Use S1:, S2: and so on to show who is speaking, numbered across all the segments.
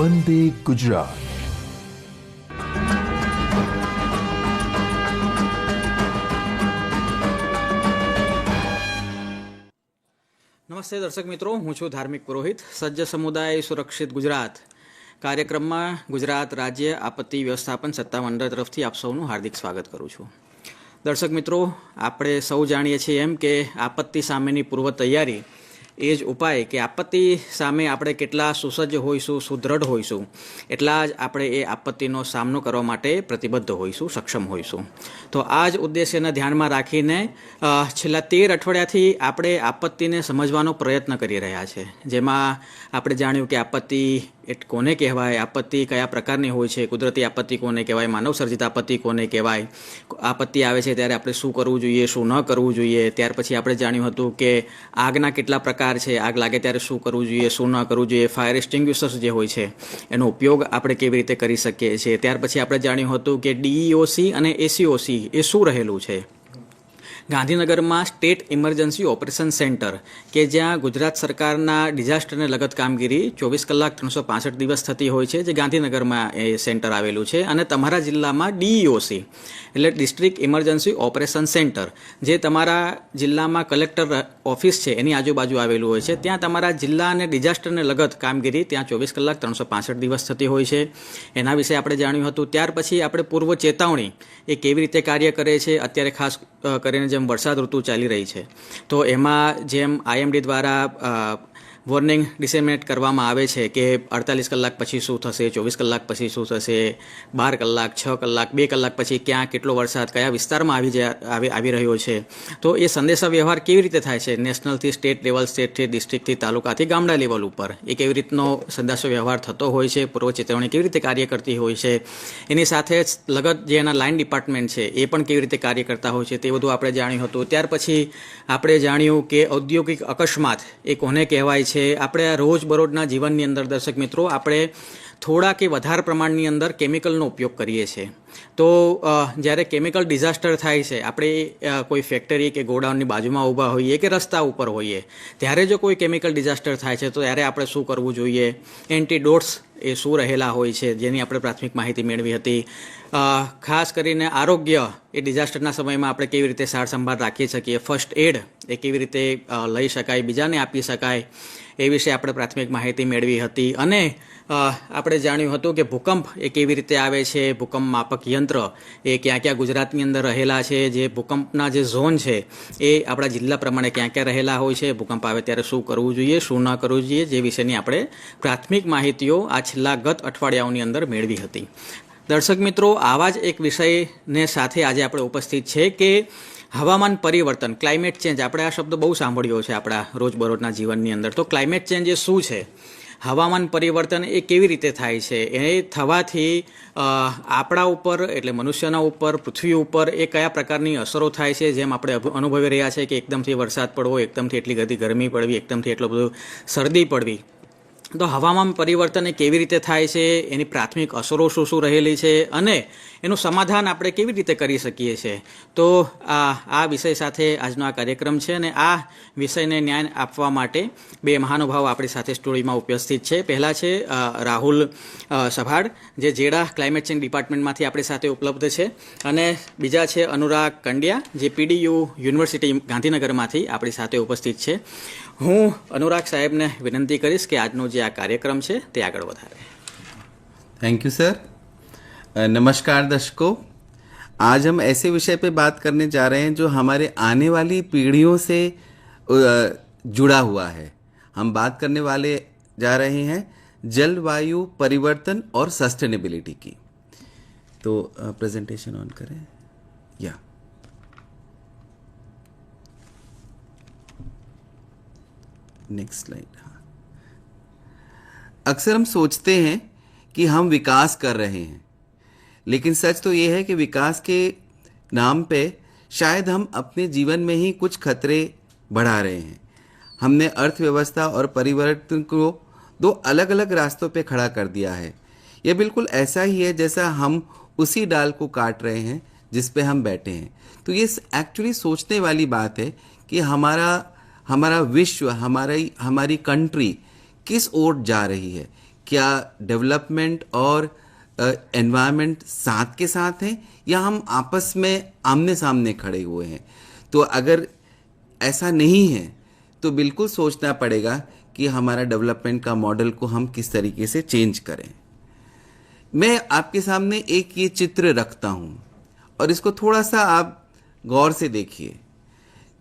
S1: વંદે ગુજરાત.
S2: નમસ્તે દર્શક મિત્રો, હું છું ધાર્મિક પુરોહિત. સજ્જ સમુદાય સુરક્ષિત ગુજરાત કાર્યક્રમમાં ગુજરાત રાજ્ય આપત્તિ વ્યવસ્થાપન સત્તામંડળ તરફથી આપ સૌનું હાર્દિક સ્વાગત કરું છું. દર્શક મિત્રો, આપણે સૌ જાણીએ છીએ એમ કે આપત્તિ સામેની પૂર્વ તૈયારી એ જ ઉપાય કે આપત્તિ સામે આપણે કેટલા સુસજ્જ હોઈશું, સુદૃઢ હોઈશું, એટલા જ આપણે એ આપત્તિનો સામનો કરવા માટે પ્રતિબદ્ધ હોઈશું, સક્ષમ હોઈશું. તો આ જ ઉદ્દેશ્યને ધ્યાનમાં રાખીને છેલ્લા 13 અઠવાડિયાથી આપણે આપત્તિને સમજવાનો પ્રયત્ન કરી રહ્યા છે. જેમાં આપણે જાણ્યું કે આપત્તિ કોને કહેવાય, આપત્તિ કયા પ્રકારની હોય છે, કુદરતી આપત્તિ કોને કહેવાય, માનવ સર્જિત આપત્તિ કોને કહેવાય, આપત્તિ આવે છે ત્યારે આપણે શું કરવું જોઈએ, શું ન કરવું જોઈએ. ત્યાર પછી આપણે જાણ્યું હતું કે આગના કેટલા પ્રકાર છે, આગ લાગે ત્યારે શું કરવું જોઈએ, શું ન કરવું જોઈએ, ફાયર એક્સ્ટિંગ્વિશર્સ જે હોય છે એનો ઉપયોગ આપણે કેવી રીતે કરી શકીએ છીએ. ત્યાર પછી આપણે જાણ્યું હતું કે DEOC અને ACOC એ શું રહેલું છે. ગાંધીનગરમાં સ્ટેટ ઇમરજન્સી ઓપરેશન સેન્ટર કે જ્યાં ગુજરાત સરકારના ડિઝાસ્ટરને લગત કામગીરી 24 કલાક 365 દિવસ થતી હોય છે, જે ગાંધીનગરમાં એ સેન્ટર આવેલું છે. અને તમારા જિલ્લામાં DEOC એટલે ડિસ્ટ્રિક્ટ ઇમરજન્સી ઓપરેશન સેન્ટર, જે તમારા જિલ્લામાં કલેક્ટર ઓફિસ છે એની આજુબાજુ આવેલું હોય છે. ત્યાં તમારા જિલ્લા અને ડિઝાસ્ટરને લગત કામગીરી ત્યાં 24 કલાક 365 દિવસ થતી હોય છે. એના વિશે આપણે જાણ્યું હતું. ત્યાર પછી આપણે પૂર્વ ચેતવણી એ કેવી રીતે કાર્ય કરે છે. અત્યારે ખાસ કરીને જેમ વરસાદ ઋતુ ચાલી રહી છે તો એમાં જેમ IMD દ્વારા વોર્નિંગ ડિસેમિનેટ કરવામાં આવે છે કે 48 કલાક પછી શું થશે, 24 કલાક પછી શું થશે, 12 કલાક, 6 કલાક, 2 કલાક પછી ક્યાં કેટલો વરસાદ કયા વિસ્તારમાં આવી રહ્યો છે. તો એ સંદેશા વ્યવહાર કેવી રીતે થાય છે, નેશનલથી સ્ટેટ લેવલ, સ્ટેટથી ડિસ્ટ્રિક્ટથી તાલુકાથી ગામડા લેવલ ઉપર એ કેવી રીતનો સંદેશા વ્યવહાર થતો હોય છે, પૂર્વ ચેતવણી કેવી રીતે કાર્ય કરતી હોય છે, એની સાથે જ લગત જે એના લાઇન ડિપાર્ટમેન્ટ છે એ પણ કેવી રીતે કાર્ય કરતા હોય છે, તે બધું આપણે જાણ્યું હતું. ત્યાર પછી આપણે જાણ્યું કે ઔદ્યોગિક અકસ્માત એ કોને કહેવાય છે. આપણે આ રોજબરોજના જીવનની અંદર દર્શક મિત્રો આપણે થોડા કે વધારે પ્રમાણની અંદર કેમિકલનો ઉપયોગ કરીએ છીએ. તો જ્યારે કેમિકલ ડિઝાસ્ટર થાય છે, આપણે કોઈ ફેક્ટરી કે ગોડાઉનની બાજુમાં ઊભા હોઈએ કે રસ્તા ઉપર હોઈએ, ત્યારે જો કોઈ કેમિકલ ડિઝાસ્ટર થાય છે તો ત્યારે આપણે શું કરવું જોઈએ, એન્ટીડોટ્સ એ શું રહેલા હોય છે જેની આપણે પ્રાથમિક માહિતી મેળવી હતી. ખાસ કરીને આરોગ્ય એ ડિઝાસ્ટરના સમયમાં આપણે કેવી રીતે સાર સંભાળ રાખી શકીએ, ફર્સ્ટ એડ એ કેવી રીતે લઈ શકાય, બીજાને આપી શકાય, એ વિશે આપણે પ્રાથમિક માહિતી મેળવી હતી. અને આપણે જાણ્યું હતું કે ભૂકંપ એ કેવી રીતે આવે છે, ભૂકંપ માપક યંત્ર એ ક્યાં ક્યાં ગુજરાતની અંદર રહેલા છે, જે ભૂકંપના જે ઝોન છે એ આપણા જિલ્લા પ્રમાણે ક્યાં ક્યાં રહેલા હોય છે, ભૂકંપ આવે ત્યારે શું કરવું જોઈએ, શું ન કરવું જોઈએ, જે વિશેની આપણે પ્રાથમિક માહિતીઓ આ છેલ્લા ગત અઠવાડિયાઓની અંદર મેળવી હતી. દર્શક મિત્રો, આવા જ એક વિષયને સાથે આજે આપણે ઉપસ્થિત છે કે હવામાન પરિવર્તન, ક્લાઇમેટ ચેન્જ. આપણે આ શબ્દ બહુ સાંભળ્યો છે આપણા રોજબરોજના જીવનની અંદર. તો ક્લાઇમેટ ચેન્જ એ શું છે, હવામાન પરિવર્તન એ કેવી રીતે થાય છે, એ થવાથી આપણા ઉપર એટલે મનુષ્યના ઉપર, પૃથ્વી ઉપર એ કયા પ્રકારની અસરો થાય છે, જેમ આપણે અનુભવી રહ્યા છે કે એકદમથી વરસાદ પડવો, એકદમથી એટલી બધી ગરમી પડવી, એકદમથી એટલું બધું શરદી પડવી. તો હવામાન પરિવર્તન એ કેવી રીતે થાય છે, એની પ્રાથમિક અસરો શું શું રહેલી છે અને એનું સમાધાન આપણે કેવી રીતે કરી શકીએ છીએ. તો આ વિષય સાથે આજનો આ કાર્યક્રમ છે અને આ વિષયને ન્યાય આપવા માટે બે મહાનુભાવો આપણી સાથે સ્ટુડિયોમાં ઉપસ્થિત છે. પહેલાં છે રાહુલ સભાડ, જે જેડા ક્લાઇમેટ ચેન્જ ડિપાર્ટમેન્ટમાંથી આપણી સાથે ઉપલબ્ધ છે, અને બીજા છે અનુરાગ કંડિયા, જે PDU યુનિવર્સિટી ગાંધીનગરમાંથી આપણી સાથે ઉપસ્થિત છે. હું अनुराग साहेब ने विनंती करीश कि आज जो आ कार्यक्रम है ते आगळ वधारे.
S3: Thank you sir. नमस्कार दर्शकों, आज हम ऐसे विषय पे बात करने जा रहे हैं जो हमारे आने वाली पीढ़ियों से जुड़ा हुआ है. हम बात करने वाले जा रहे हैं जलवायु परिवर्तन और सस्टेनेबिलिटी की. तो प्रेजेंटेशन ऑन करें. या नेक्स्ट स्लाइड. हाँ, अक्सर हम सोचते हैं कि हम विकास कर रहे हैं, लेकिन सच तो ये है कि विकास के नाम पे शायद हम अपने जीवन में ही कुछ खतरे बढ़ा रहे हैं. हमने अर्थव्यवस्था और परिवर्तन को दो अलग अलग रास्तों पे खड़ा कर दिया है. यह बिल्कुल ऐसा ही है जैसा हम उसी डाल को काट रहे हैं जिस पे हम बैठे हैं. तो ये एक्चुअली सोचने वाली बात है कि हमारा विश्व, हमारी कंट्री किस ओर जा रही है, क्या डेवलपमेंट और एनवायरनमेंट साथ के साथ हैं या हम आपस में आमने सामने खड़े हुए हैं? तो अगर ऐसा नहीं है तो बिल्कुल सोचना पड़ेगा कि हमारा डेवलपमेंट का मॉडल को हम किस तरीके से चेंज करें। मैं आपके सामने एक ये चित्र रखता हूं और इसको थोड़ा सा आप गौर से देखिए।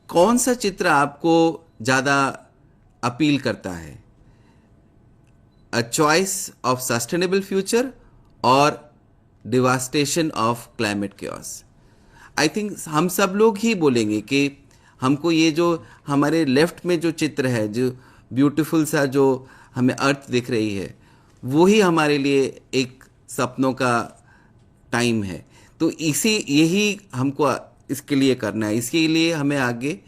S3: कौन सा चित्र आपको ज़्यादा अपील करता है? A choice of sustainable future और devastation of climate chaos. I think हम सब लोग ही बोलेंगे कि हमको ये जो हमारे लेफ्ट में जो चित्र है, जो ब्यूटीफुल सा जो हमें अर्थ दिख रही है, वो ही हमारे लिए एक सपनों का टाइम है। तो यही हमको इसके लिए करना है, इसके लिए हमें आगे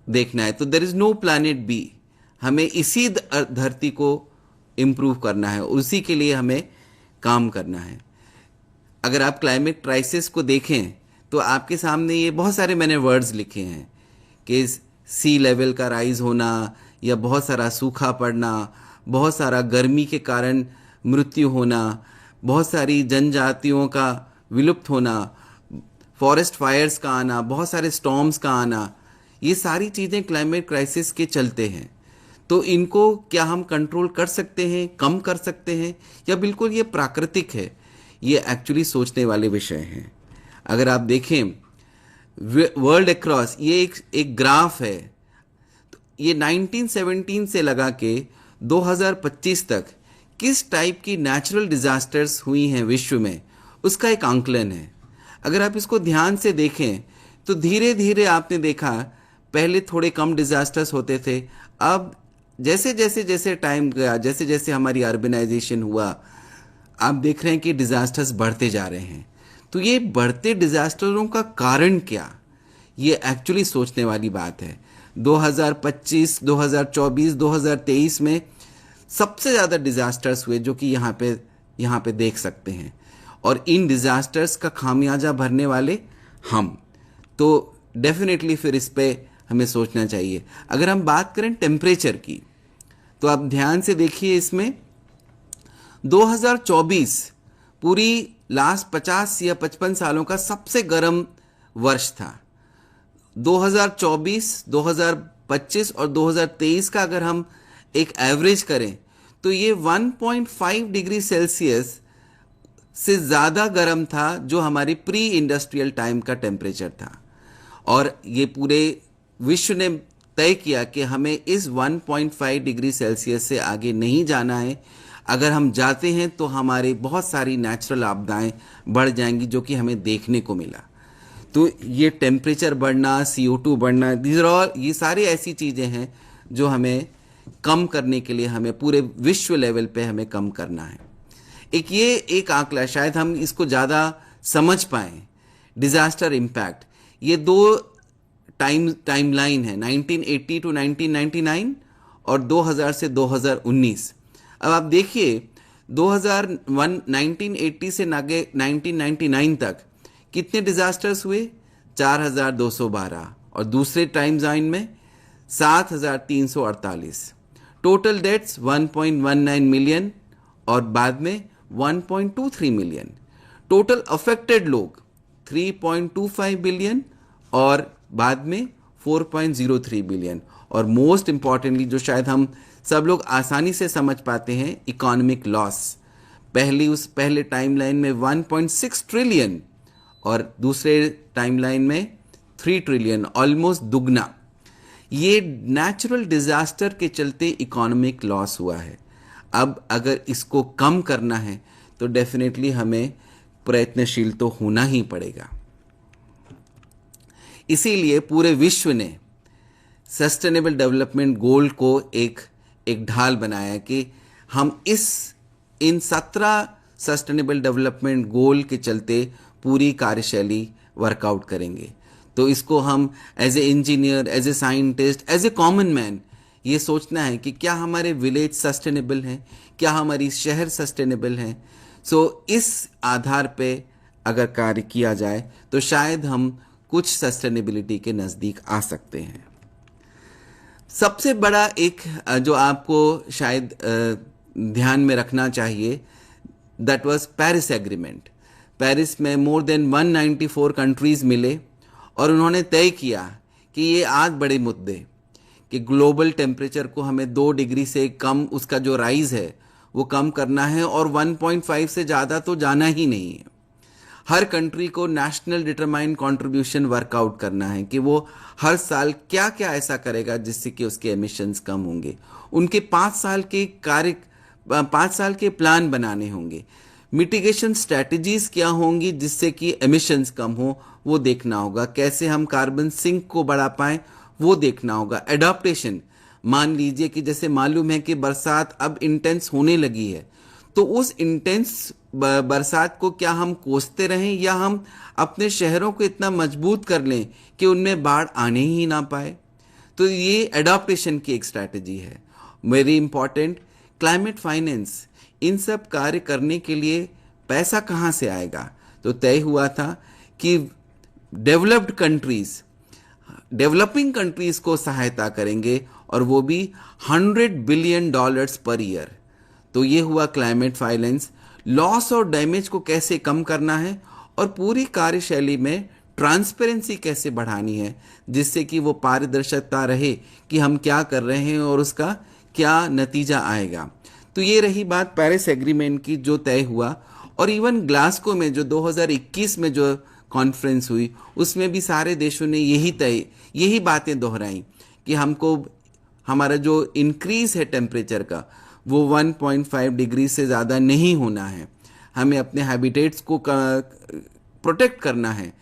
S3: देखना है। तो there is no planet B, हमें इसी धरती को इम्प्रूव करना है, उसी के लिए हमें काम करना है। अगर आप क्लाइमेट क्राइसिस को देखें तो आपके सामने ये बहुत सारे मैंने वर्ड्स लिखे हैं कि सी लेवल का राइज होना या बहुत सारा सूखा पड़ना, बहुत सारा गर्मी के कारण मृत्यु होना, बहुत सारी जनजातियों का विलुप्त होना, फॉरेस्ट फायर्स का आना, बहुत सारे स्टॉर्म्स का आना, ये सारी चीज़ें क्लाइमेट क्राइसिस के चलते हैं। तो इनको क्या हम कंट्रोल कर सकते हैं, कम कर सकते हैं, या बिल्कुल ये प्राकृतिक है? ये एक्चुअली सोचने वाले विषय हैं। अगर आप देखें वर्ल्ड अक्रॉस, ये एक ग्राफ है, तो ये 1917 से लगा के 2025 तक किस टाइप की नेचुरल डिजास्टर्स हुई हैं विश्व में, उसका एक आंकलन है। अगर आप इसको ध्यान से देखें तो धीरे धीरे आपने देखा पहले थोड़े कम डिजास्टर्स होते थे, अब जैसे जैसे जैसे टाइम गया, जैसे जैसे हमारी अर्बनाइजेशन हुआ, आप देख रहे हैं कि डिजास्टर्स बढ़ते जा रहे हैं। तो ये बढ़ते डिजास्टरों का कारण क्या, ये एक्चुअली सोचने वाली बात है। 2025, 2024, 2023 में सबसे ज़्यादा डिजास्टर्स हुए जो कि यहाँ पे देख सकते हैं, और इन डिजास्टर्स का खामियाजा भरने वाले हम। तो डेफिनेटली फिर इस पे हमें सोचना चाहिए। अगर हम बात करें टेम्परेचर की, तो आप ध्यान से देखिए, इसमें 2024 पूरी लास्ट 50 या 55 सालों का सबसे गर्म वर्ष था। 2024, 2025 और 2023 का अगर हम एक एवरेज करें तो ये 1.5 डिग्री सेल्सियस से ज़्यादा गर्म था जो हमारी प्री इंडस्ट्रियल टाइम का टेम्परेचर था। और ये पूरे विश्व ने तय किया कि हमें इस 1.5 डिग्री सेल्सियस से आगे नहीं जाना है। अगर हम जाते हैं तो हमारे बहुत सारी नेचुरल आपदाएं बढ़ जाएंगी, जो कि हमें देखने को मिला। तो ये टेम्परेचर बढ़ना, CO2 बढ़ना, दीज आर ऑल, ये सारी ऐसी चीज़ें हैं जो हमें कम करने के लिए हमें पूरे विश्व लेवल पे हमें कम करना है। एक आंकड़ा, शायद हम इसको ज़्यादा समझ पाएँ, डिज़ास्टर इम्पैक्ट। ये दो टाइमलाइन है, 1980 टू 1999 और 2000 से 2019। अब आप देखिए 1980 से 1999 तक कितने डिजास्टर्स हुए? 4212, और दूसरे टाइम लाइन में 7348। टोटल डेथ्स 1.19 मिलियन और बाद में 1.23 मिलियन। टोटल अफेक्टेड लोग 3.25 बिलियन और बाद में 4.03 बिलियन। और मोस्ट इंपॉर्टेंटली, जो शायद हम सब लोग आसानी से समझ पाते हैं, इकोनॉमिक लॉस। पहले टाइमलाइन में 1.6 ट्रिलियन और दूसरे टाइमलाइन में 3 ट्रिलियन, ऑलमोस्ट दुगना। ये नेचुरल डिजास्टर के चलते इकोनॉमिक लॉस हुआ है। अब अगर इसको कम करना है तो डेफिनेटली हमें प्रयत्नशील तो होना ही पड़ेगा। इसीलिए पूरे विश्व ने सस्टेनेबल डेवलपमेंट गोल को एक ढाल बनाया कि हम इन 17 सस्टेनेबल डेवलपमेंट गोल के चलते पूरी कार्यशैली वर्कआउट करेंगे। तो इसको हम as a engineer, as a scientist, as a common man ये सोचना है कि क्या हमारे विलेज सस्टेनेबल हैं, क्या हमारी शहर सस्टेनेबल हैं। सो इस आधार पे अगर कार्य किया जाए तो शायद हम कुछ सस्टेनेबिलिटी के नज़दीक आ सकते हैं। सबसे बड़ा एक जो आपको शायद ध्यान में रखना चाहिए, that was Paris agreement. Paris में मोर देन 194 कंट्रीज मिले और उन्होंने तय किया कि ये 8 बड़े मुद्दे, कि ग्लोबल टेम्परेचर को हमें 2 डिग्री से कम, उसका जो राइज है वो कम करना है, और 1.5 से ज़्यादा तो जाना ही नहीं है। हर कंट्री को नेशनल डिटरमाइंड कंट्रीब्यूशन वर्कआउट करना है कि वो हर साल क्या क्या ऐसा करेगा जिससे कि उसके एमिशंस कम होंगे। उनके 5 साल के प्लान बनाने होंगे। मिटिगेशन स्ट्रैटेजीज क्या होंगी जिससे कि एमिशंस कम हो, वो देखना होगा। कैसे हम कार्बन सिंक को बढ़ा पाएं, वो देखना होगा। एडॉप्टेशन, मान लीजिए कि जैसे मालूम है कि बरसात अब इंटेंस होने लगी है, तो उस इंटेंस बरसात को क्या हम कोसते रहें या हम अपने शहरों को इतना मजबूत कर लें कि उनमें बाढ़ आने ही ना पाए। तो ये एडॉप्टेशन की एक स्ट्रैटेजी है। Very important, climate finance. इन सब कार्य करने के लिए पैसा कहाँ से आएगा? तो तय हुआ था कि डेवलप्ड कंट्रीज डेवलपिंग कंट्रीज को सहायता करेंगे, और वो भी $100 बिलियन पर ईयर। तो ये हुआ क्लाइमेट फाइनेंस। लॉस और डैमेज को कैसे कम करना है, और पूरी कार्यशैली में ट्रांसपेरेंसी कैसे बढ़ानी है जिससे कि वो पारदर्शिता रहे कि हम क्या कर रहे हैं और उसका क्या नतीजा आएगा। तो ये रही बात पेरिस एग्रीमेंट की जो तय हुआ। और इवन ग्लासगो में जो 2021 में जो कॉन्फ्रेंस हुई, उसमें भी सारे देशों ने यही बातें दोहराई कि हमको हमारा जो इंक्रीज है टेम्परेचर का, वो 1.5 डिग्री से ज़्यादा नहीं होना है। हमें अपने हैबिटेट्स को प्रोटेक्ट करना है,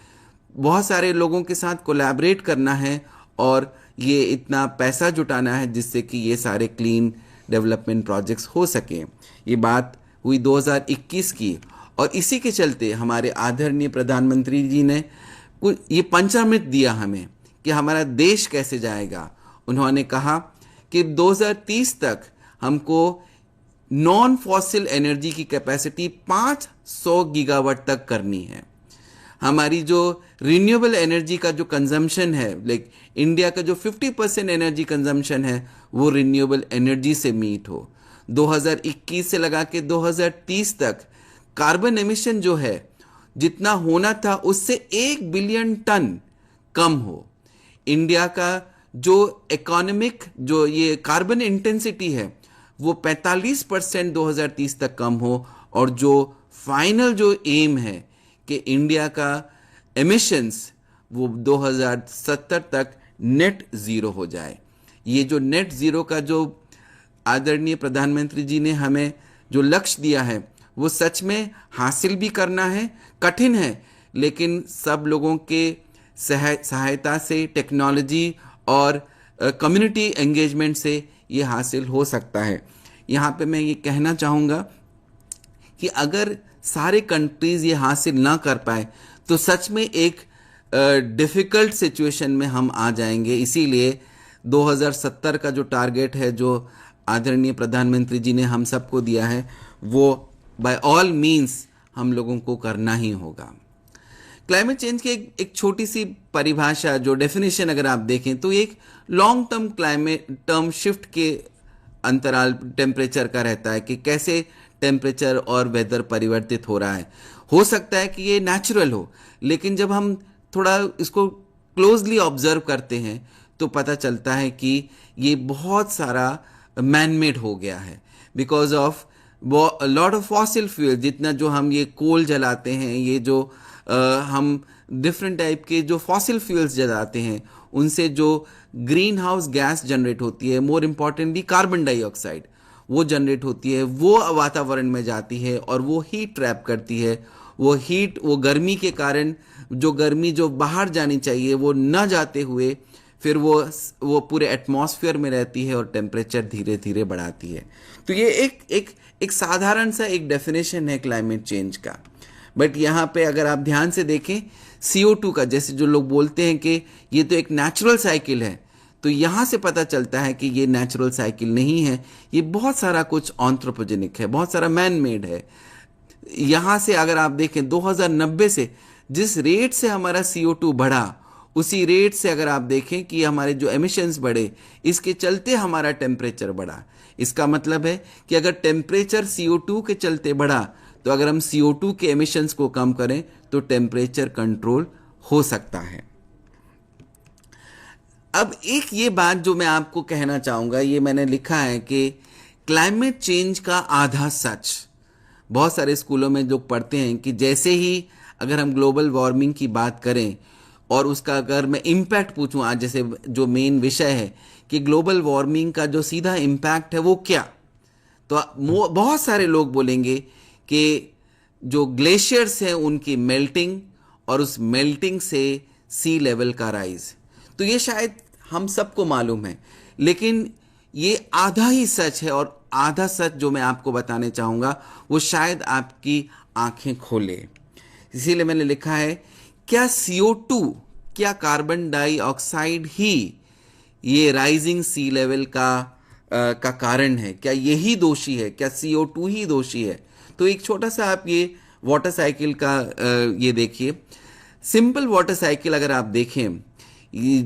S3: बहुत सारे लोगों के साथ कोलैबोरेट करना है, और ये इतना पैसा जुटाना है जिससे कि ये सारे क्लीन डेवलपमेंट प्रोजेक्ट्स हो सकें। ये बात हुई 2021 की। और इसी के चलते हमारे आदरणीय प्रधानमंत्री जी ने ये पंचामृत दिया हमें कि हमारा देश कैसे जाएगा। उन्होंने कहा कि 2030 तक हमको नॉन फॉसिल एनर्जी की कैपेसिटी 500 गीगावाट तक करनी है। हमारी जो रिन्यूएबल एनर्जी का जो कंजम्पशन है, लाइक इंडिया का जो 50% एनर्जी कंजम्पशन है, वो रिन्यूएबल एनर्जी से मीट हो। 2021 से लगा के 2030 तक कार्बन एमिशन जो है जितना होना था उससे 1 बिलियन टन कम हो। इंडिया का जो इकोनॉमिक जो ये कार्बन इंटेंसिटी है वो 45% 2030 तक कम हो, और जो फाइनल जो एम है कि इंडिया का एमिशंस वो 2070 तक नेट ज़ीरो हो जाए। ये जो नेट ज़ीरो का जो आदरणीय प्रधानमंत्री जी ने हमें जो लक्ष्य दिया है वो सच में हासिल भी करना है। कठिन है, लेकिन सब लोगों के सहायता से, टेक्नोलॉजी और कम्युनिटी एंगेजमेंट से ये हासिल हो सकता है। यहाँ पे मैं ये कहना चाहूँगा कि अगर सारे कंट्रीज़ ये हासिल ना कर पाए तो सच में एक डिफ़िकल्ट सिचुएशन में हम आ जाएंगे। इसीलिए 2070 का जो टारगेट है जो आदरणीय प्रधानमंत्री जी ने हम सबको दिया है, वो बाय ऑल मीन्स हम लोगों को करना ही होगा। क्लाइमेट चेंज की एक छोटी सी परिभाषा, जो डेफिनेशन अगर आप देखें तो एक long term climate term shift के अंतराल टेम्परेचर का रहता है कि कैसे टेम्परेचर और वेदर परिवर्तित हो रहा है। हो सकता है कि ये नेचुरल हो, लेकिन जब हम थोड़ा इसको क्लोजली ऑब्जर्व करते हैं तो पता चलता है कि ये बहुत सारा मैन मेड हो गया है because of lot of fossil fuel. जितना जो हम ये कोल जलाते हैं, ये जो हम डिफरेंट टाइप के जो फॉसिल फ्यूल्स जलाते हैं, उनसे जो ग्रीन हाउस गैस जनरेट होती है, मोर इम्पॉर्टेंटली कार्बन डाइऑक्साइड, वो जनरेट होती है, वो वातावरण में जाती है और वो हीट ट्रैप करती है। वो हीट, वो गर्मी के कारण जो गर्मी जो बाहर जानी चाहिए वो न जाते हुए फिर वो पूरे एटमॉस्फेयर में रहती है और टेम्परेचर धीरे धीरे बढ़ाती है। तो ये एक साधारण सा एक डेफिनेशन है क्लाइमेट चेंज का। बट यहाँ पे अगर आप ध्यान से देखें CO2 का, जैसे जो लोग बोलते हैं कि ये तो एक नेचुरल साइकिल है, तो यहाँ से पता चलता है कि ये नेचुरल साइकिल नहीं है, ये बहुत सारा कुछ एंथ्रोपोजेनिक है, बहुत सारा मैन मेड है। यहाँ से अगर आप देखें 2090 से जिस रेट से हमारा CO2 बढ़ा, उसी रेट से अगर आप देखें कि हमारे जो एमिशंस बढ़े, इसके चलते हमारा टेम्परेचर बढ़ा। इसका मतलब है कि अगर टेम्परेचर CO2 के चलते बढ़ा, तो अगर हम CO2 के एमिशंस को कम करें तो टेम्परेचर कंट्रोल हो सकता है। अब एक ये बात जो मैं आपको कहना चाहूँगा, ये मैंने लिखा है कि क्लाइमेट चेंज का आधा सच। बहुत सारे स्कूलों में जो पढ़ते हैं कि जैसे ही अगर हम ग्लोबल वार्मिंग की बात करें और उसका अगर मैं इम्पैक्ट पूछूं, आज जैसे जो मेन विषय है कि ग्लोबल वार्मिंग का जो सीधा इम्पैक्ट है वो क्या, तो बहुत सारे लोग बोलेंगे कि जो ग्लेशियर्स हैं उनकी मेल्टिंग और उस मेल्टिंग से सी लेवल का राइज। तो ये शायद हम सबको मालूम है, लेकिन ये आधा ही सच है, और आधा सच जो मैं आपको बताने चाहूँगा वो शायद आपकी आंखें खोले। इसीलिए मैंने लिखा है, क्या CO2, क्या कार्बन डाइऑक्साइड ही ये राइजिंग सी लेवल का कारण है? क्या यही दोषी है? क्या CO2 ही दोषी है? तो एक छोटा सा आप ये वाटर साइकिल का ये देखिए, सिंपल वाटर साइकिल अगर आप देखें,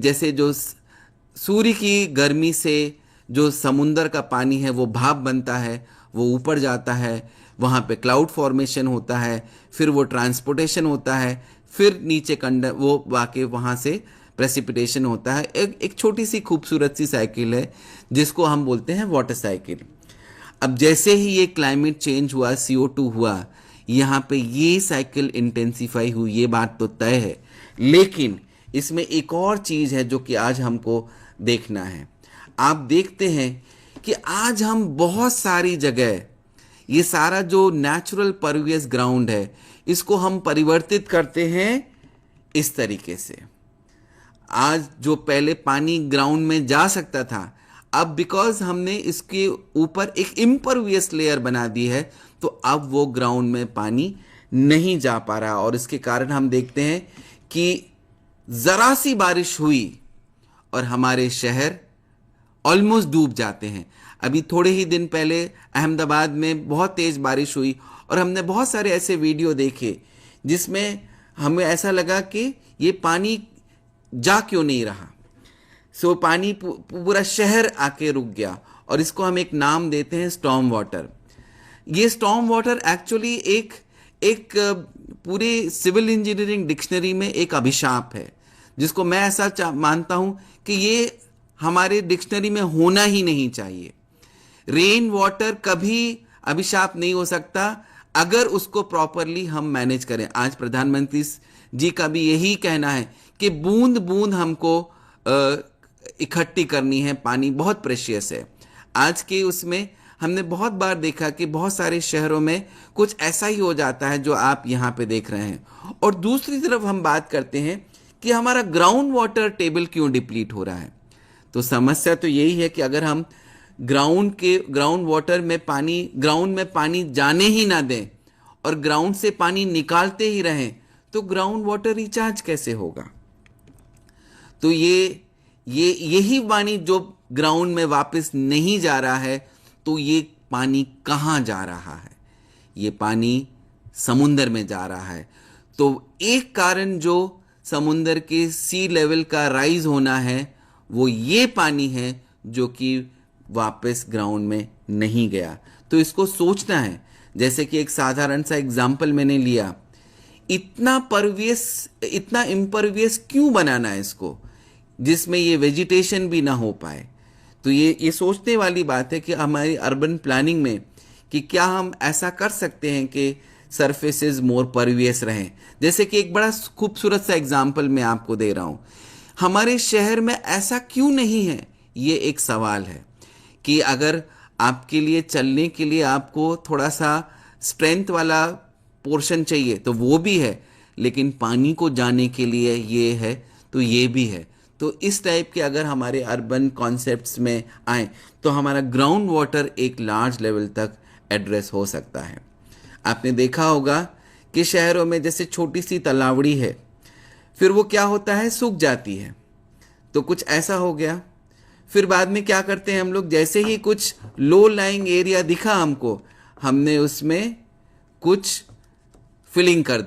S3: जैसे जो सूर्य की गर्मी से जो समुंदर का पानी है वो भाप बनता है, वो ऊपर जाता है, वहाँ पे क्लाउड फॉर्मेशन होता है, फिर वो ट्रांसपोर्टेशन होता है, फिर नीचे वो वाके वहाँ से प्रेसिपिटेशन होता है। एक छोटी सी खूबसूरत सी साइकिल है जिसको हम बोलते हैं वाटर साइकिल। अब जैसे ही ये क्लाइमेट चेंज हुआ, CO2 हुआ, यहाँ पे ये साइकिल इंटेंसिफाई हुई, ये बात तो तय है। लेकिन इसमें एक और चीज़ है जो कि आज हमको देखना है। आप देखते हैं कि आज हम बहुत सारी जगह ये सारा जो नेचुरल परवियस ग्राउंड है इसको हम परिवर्तित करते हैं इस तरीके से। आज जो पहले पानी ग्राउंड में जा सकता था, अब बिकॉज हमने इसके ऊपर एक इम्परवियस लेयर बना दी है, तो अब वो ग्राउंड में पानी नहीं जा पा रहा, और इसके कारण हम देखते हैं कि जरा सी बारिश हुई और हमारे शहर ऑलमोस्ट डूब जाते हैं। अभी थोड़े ही दिन पहले अहमदाबाद में बहुत तेज बारिश हुई और हमने बहुत सारे ऐसे वीडियो देखे जिसमें हमें ऐसा लगा कि ये पानी जा क्यों नहीं रहा। सो पानी पूरा शहर आके रुक गया, और इसको हम एक नाम देते हैं स्टॉर्म वाटर। ये स्टॉर्म वाटर एक्चुअली एक पूरे सिविल इंजीनियरिंग डिक्शनरी में एक अभिशाप है, जिसको मैं ऐसा मानता हूं कि ये हमारे डिक्शनरी में होना ही नहीं चाहिए। रेन वाटर कभी अभिशाप नहीं हो सकता अगर उसको प्रॉपरली हम मैनेज करें। आज प्रधानमंत्री जी का भी यही कहना है कि बूंद बूंद हमको इकट्ठी करनी है, पानी बहुत प्रेशियस है। आज के उसमें हमने बहुत बार देखा कि बहुत सारे शहरों में कुछ ऐसा ही हो जाता है जो आप यहाँ पे देख रहे हैं। और दूसरी तरफ हम बात करते हैं कि हमारा ग्राउंड वाटर टेबल क्यों डिप्लीट हो रहा है। तो समस्या तो यही है कि अगर हम ग्राउंड वाटर में ग्राउंड में पानी जाने ही ना दें और ग्राउंड से पानी निकालते ही रहें, तो ग्राउंड वाटर रिचार्ज कैसे होगा। तो यही पानी जो ग्राउंड में वापस नहीं जा रहा है, तो ये पानी कहाँ जा रहा है? ये पानी समुंदर में जा रहा है। तो एक कारण जो समुंदर के सी लेवल का राइज होना है वो ये पानी है जो कि वापस ग्राउंड में नहीं गया। तो इसको सोचना है। जैसे कि एक साधारण सा एग्जाम्पल मैंने लिया, इतना इम्परवियस क्यों बनाना है इसको जिसमें ये वेजिटेशन भी ना हो पाए। तो ये सोचने वाली बात है कि हमारी अर्बन प्लानिंग में कि क्या हम ऐसा कर सकते हैं कि सरफेसेस मोर परवियस रहें। जैसे कि एक बड़ा खूबसूरत सा एग्जाम्पल मैं आपको दे रहा हूँ, हमारे शहर में ऐसा क्यों नहीं है, ये एक सवाल है कि अगर आपके लिए चलने के लिए आपको थोड़ा सा स्ट्रेंथ वाला पोर्शन चाहिए तो वो भी है, लेकिन पानी को जाने के लिए ये है तो ये भी है। तो इस टाइप के अगर हमारे अर्बन कॉन्सेप्ट्स में आए तो हमारा ग्राउंड वाटर एक लार्ज लेवल तक एड्रेस हो सकता है। आपने देखा होगा कि शहरों में जैसे छोटी सी तालावड़ी है, फिर वो क्या होता है, सूख जाती है। तो कुछ ऐसा हो गया। फिर बाद में क्या करते हैं हम लोग, जैसे ही कुछ लो लाइंग एरिया दिखा हमको, हमने उसमें कुछ फिलिंग कर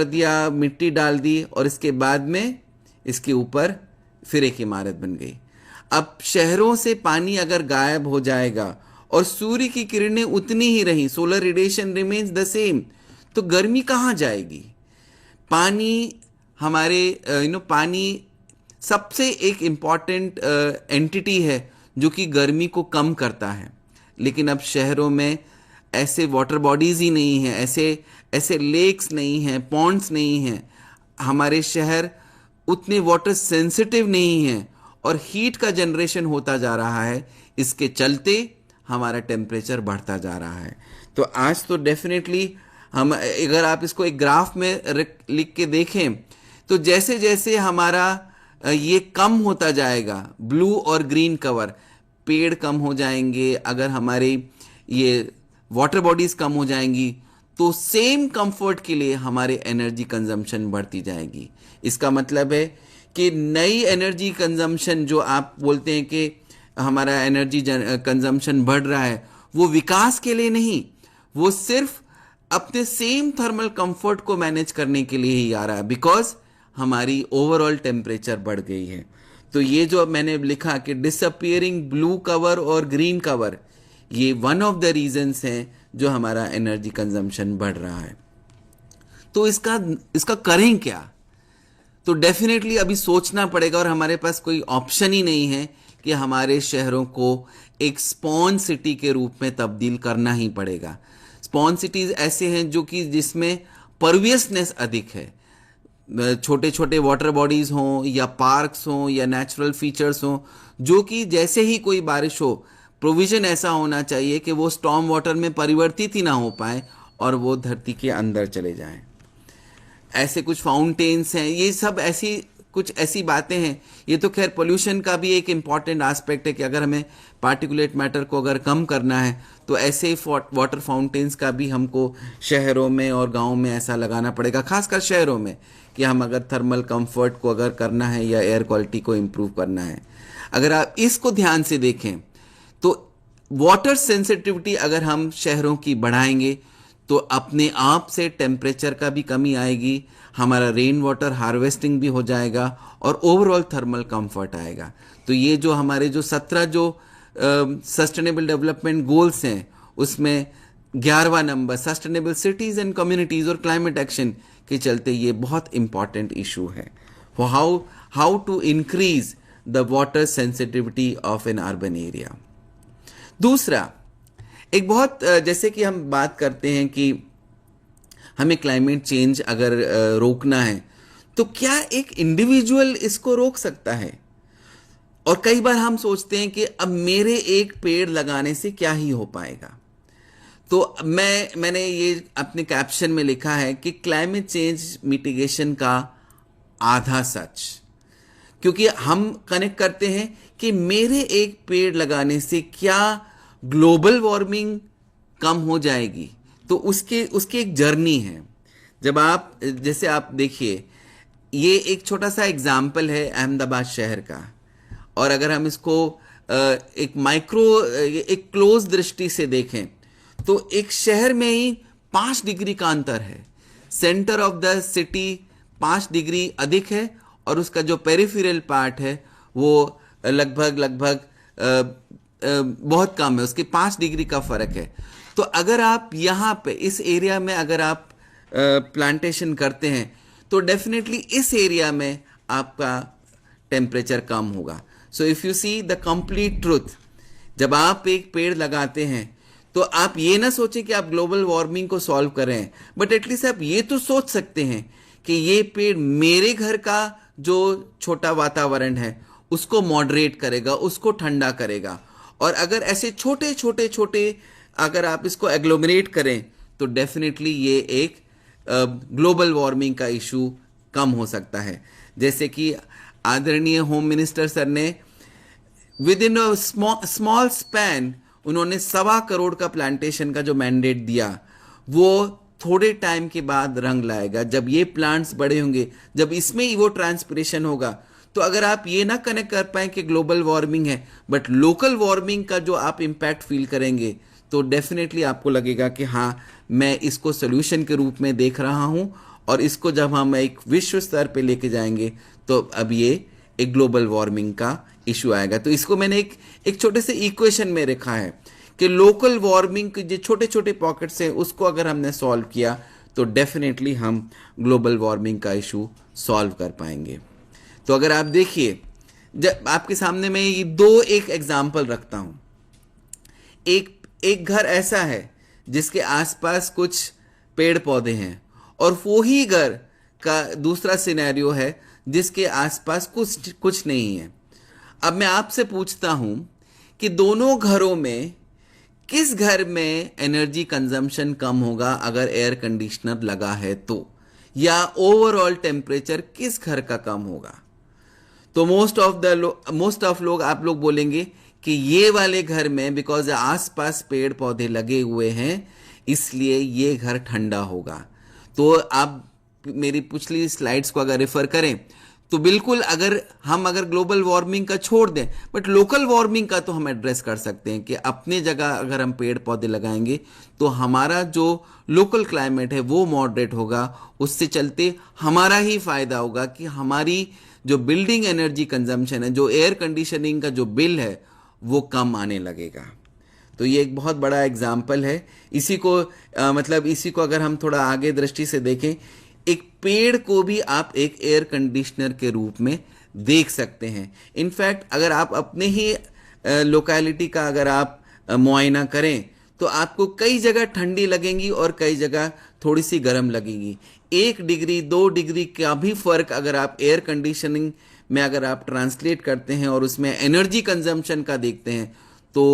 S3: दिया, मिट्टी डाल दी, और इसके बाद में इसके ऊपर फिर एक इमारत बन गई। अब शहरों से पानी अगर गायब हो जाएगा और सूर्य की किरणें उतनी ही रही, solar radiation remains the same, तो गर्मी कहाँ जाएगी? पानी हमारे पानी सबसे एक इम्पॉर्टेंट एंटिटी है जो कि गर्मी को कम करता है, लेकिन अब शहरों में ऐसे वाटर बॉडीज ही नहीं हैं, ऐसे लेक्स नहीं हैं, पॉन्ड्स नहीं हैं, हमारे शहर उतने वाटर सेंसिटिव नहीं हैं और हीट का जनरेशन होता जा रहा है। इसके चलते हमारा टेम्परेचर बढ़ता जा रहा है। तो आज तो डेफिनेटली हम, अगर आप इसको एक ग्राफ में लिख के देखें, तो जैसे जैसे हमारा ये कम होता जाएगा, ब्लू और ग्रीन कवर, पेड़ कम हो जाएंगे, अगर हमारे ये वाटर बॉडीज कम हो जाएंगी, तो सेम कंफर्ट के लिए हमारे एनर्जी कंजम्पशन बढ़ती जाएगी। इसका मतलब है कि नई एनर्जी कंजम्पशन जो आप बोलते हैं कि हमारा एनर्जी कंजम्पशन बढ़ रहा है, वो विकास के लिए नहीं, वो सिर्फ अपने सेम थर्मल कंफर्ट को मैनेज करने के लिए ही आ रहा है, बिकॉज हमारी ओवरऑल टेम्परेचर बढ़ गई है। तो ये जो मैंने लिखा कि डिसअपियरिंग ब्लू कवर और ग्रीन कवर, ये वन ऑफ द रीजंस हैं जो हमारा एनर्जी कंजम्पशन बढ़ रहा है। तो इसका करें क्या? तो डेफिनेटली अभी सोचना पड़ेगा और हमारे पास कोई ऑप्शन ही नहीं है कि हमारे शहरों को एक स्पॉन सिटी के रूप में तब्दील करना ही पड़ेगा। स्पॉन सिटीज ऐसे हैं जो कि जिसमें परवियसनेस अधिक है, छोटे छोटे वाटर बॉडीज हों या पार्क्स हों या नेचुरल फीचर्स हों, जो कि जैसे ही कोई बारिश हो, प्रोविजन ऐसा होना चाहिए कि वो स्टॉर्म वाटर में परिवर्तित ही ना हो पाए और वो धरती के अंदर चले जाएं। ऐसे कुछ फाउंटेन्स हैं, ये सब ऐसी बातें हैं। ये तो खैर पोल्यूशन का भी एक इम्पॉर्टेंट एस्पेक्ट है कि अगर हमें पार्टिकुलेट मैटर को अगर कम करना है तो ऐसे वाटर फाउंटेन्स का भी हमको शहरों में और गाँव में ऐसा लगाना पड़ेगा, खासकर शहरों में, कि हम अगर थर्मल कंफर्ट को अगर करना है या एयर क्वालिटी को इम्प्रूव करना है। अगर आप इसको ध्यान से देखें तो वाटर सेंसिटिविटी अगर हम शहरों की बढ़ाएंगे तो अपने आप से टेम्परेचर का भी कमी आएगी, हमारा रेन वाटर हार्वेस्टिंग भी हो जाएगा और ओवरऑल थर्मल कंफर्ट आएगा। तो ये जो हमारे जो 17 जो सस्टेनेबल डेवलपमेंट गोल्स हैं, उसमें 11वां number sustainable cities and communities और क्लाइमेट एक्शन के चलते ये बहुत इंपॉर्टेंट इशू है, how to increase the water sensitivity of an urban area. दूसरा, एक बहुत जैसे कि हम बात करते हैं कि हमें क्लाइमेट चेंज अगर रोकना है तो क्या एक इंडिविजुअल इसको रोक सकता है? और कई बार हम सोचते हैं कि अब मेरे एक पेड़ लगाने से क्या ही हो पाएगा। तो मैंने ये अपने कैप्शन में लिखा है कि क्लाइमेट चेंज मिटिगेशन का आधा सच, क्योंकि हम कनेक्ट करते हैं कि मेरे एक पेड़ लगाने से क्या ग्लोबल वार्मिंग कम हो जाएगी। तो उसकी एक जर्नी है। जब आप जैसे आप देखिए, ये एक छोटा सा एग्जाम्पल है अहमदाबाद शहर का, और अगर हम इसको एक क्लोज दृष्टि से देखें तो एक शहर में ही 5 डिग्री का अंतर है। Centre of the city 5 degree अधिक है और उसका जो पेरिफेरल पार्ट है वो लगभग बहुत कम है, उसके 5 डिग्री का फर्क है। तो अगर आप यहाँ पे इस एरिया में अगर आप प्लांटेशन करते हैं तो डेफिनेटली इस एरिया में आपका टेम्परेचर कम होगा। So if you see the complete truth, जब आप एक पेड़ लगाते हैं तो आप ये ना सोचें कि आप ग्लोबल वार्मिंग को सॉल्व कर रहे हैं, बट एटलीस्ट आप ये तो सोच सकते हैं कि ये पेड़ मेरे घर का जो छोटा वातावरण है उसको मॉडरेट करेगा, उसको ठंडा करेगा। और अगर ऐसे छोटे अगर आप इसको एग्लोमरेट करें तो डेफिनेटली ये एक ग्लोबल वार्मिंग का इशू कम हो सकता है। जैसे कि आदरणीय होम मिनिस्टर सर ने with in a small span उन्होंने 1.25 करोड़ का प्लांटेशन का जो मैंडेट दिया, वो थोड़े टाइम के बाद रंग लाएगा। जब ये प्लांट्स बड़े होंगे, जब इसमें ही वो ट्रांसपिरेशन होगा, तो अगर आप ये ना कनेक्ट कर पाए कि ग्लोबल वार्मिंग है बट लोकल वार्मिंग का जो आप इम्पैक्ट फील करेंगे, तो डेफिनेटली आपको लगेगा कि हाँ, मैं इसको सोल्यूशन के रूप में देख रहा हूँ और इसको जब हम एक विश्व स्तर पे लेके जाएंगे तो अब ये एक ग्लोबल वार्मिंग का इशू आएगा। तो इसको मैंने एक छोटे से इक्वेशन में रखा है कि लोकल वार्मिंग के जो छोटे छोटे पॉकेट्स हैं उसको अगर हमने सॉल्व किया तो डेफिनेटली हम ग्लोबल वार्मिंग का इशू सॉल्व कर पाएंगे। तो अगर आप देखिए, जब आपके सामने मैं ये एक एग्जाम्पल रखता हूं। एक घर ऐसा है जिसके आसपास कुछ पेड़ पौधे हैं, और वो ही घर का दूसरा सिनेरियो है जिसके आसपास कुछ नहीं है। अब मैं आपसे पूछता हूं कि दोनों घरों में किस घर में एनर्जी कंजम्पशन कम होगा अगर एयर कंडीशनर लगा है तो, या ओवरऑल टेम्परेचर किस घर का कम होगा? तो मोस्ट ऑफ लोग आप लोग बोलेंगे कि ये वाले घर में, बिकॉज आसपास पेड़ पौधे लगे हुए हैं इसलिए ये घर ठंडा होगा। तो आप मेरी पिछली स्लाइड्स को अगर रेफर करें तो बिल्कुल अगर ग्लोबल वार्मिंग का छोड़ दें, बट लोकल वार्मिंग का तो हम एड्रेस कर सकते हैं कि अपने जगह अगर हम पेड़ पौधे लगाएंगे तो हमारा जो लोकल क्लाइमेट है वो मॉडरेट होगा। उससे चलते हमारा ही फायदा होगा कि हमारी जो बिल्डिंग एनर्जी कंजम्पशन है, जो एयर कंडीशनिंग का जो बिल है वो कम आने लगेगा। तो ये एक बहुत बड़ा एग्जाम्पल है। इसी को अगर हम थोड़ा आगे दृष्टि से देखें, एक पेड़ को भी आप एक एयर कंडीशनर के रूप में देख सकते हैं। इनफैक्ट अगर आप अपने ही लोकेलिटी का अगर आप मुआयना करें तो आपको कई जगह ठंडी लगेंगी और कई जगह थोड़ी सी गर्म लगेगी। 1 डिग्री 2 डिग्री का भी फर्क अगर आप एयर कंडीशनिंग में अगर आप ट्रांसलेट करते हैं और उसमें एनर्जी कंजम्पशन का देखते हैं तो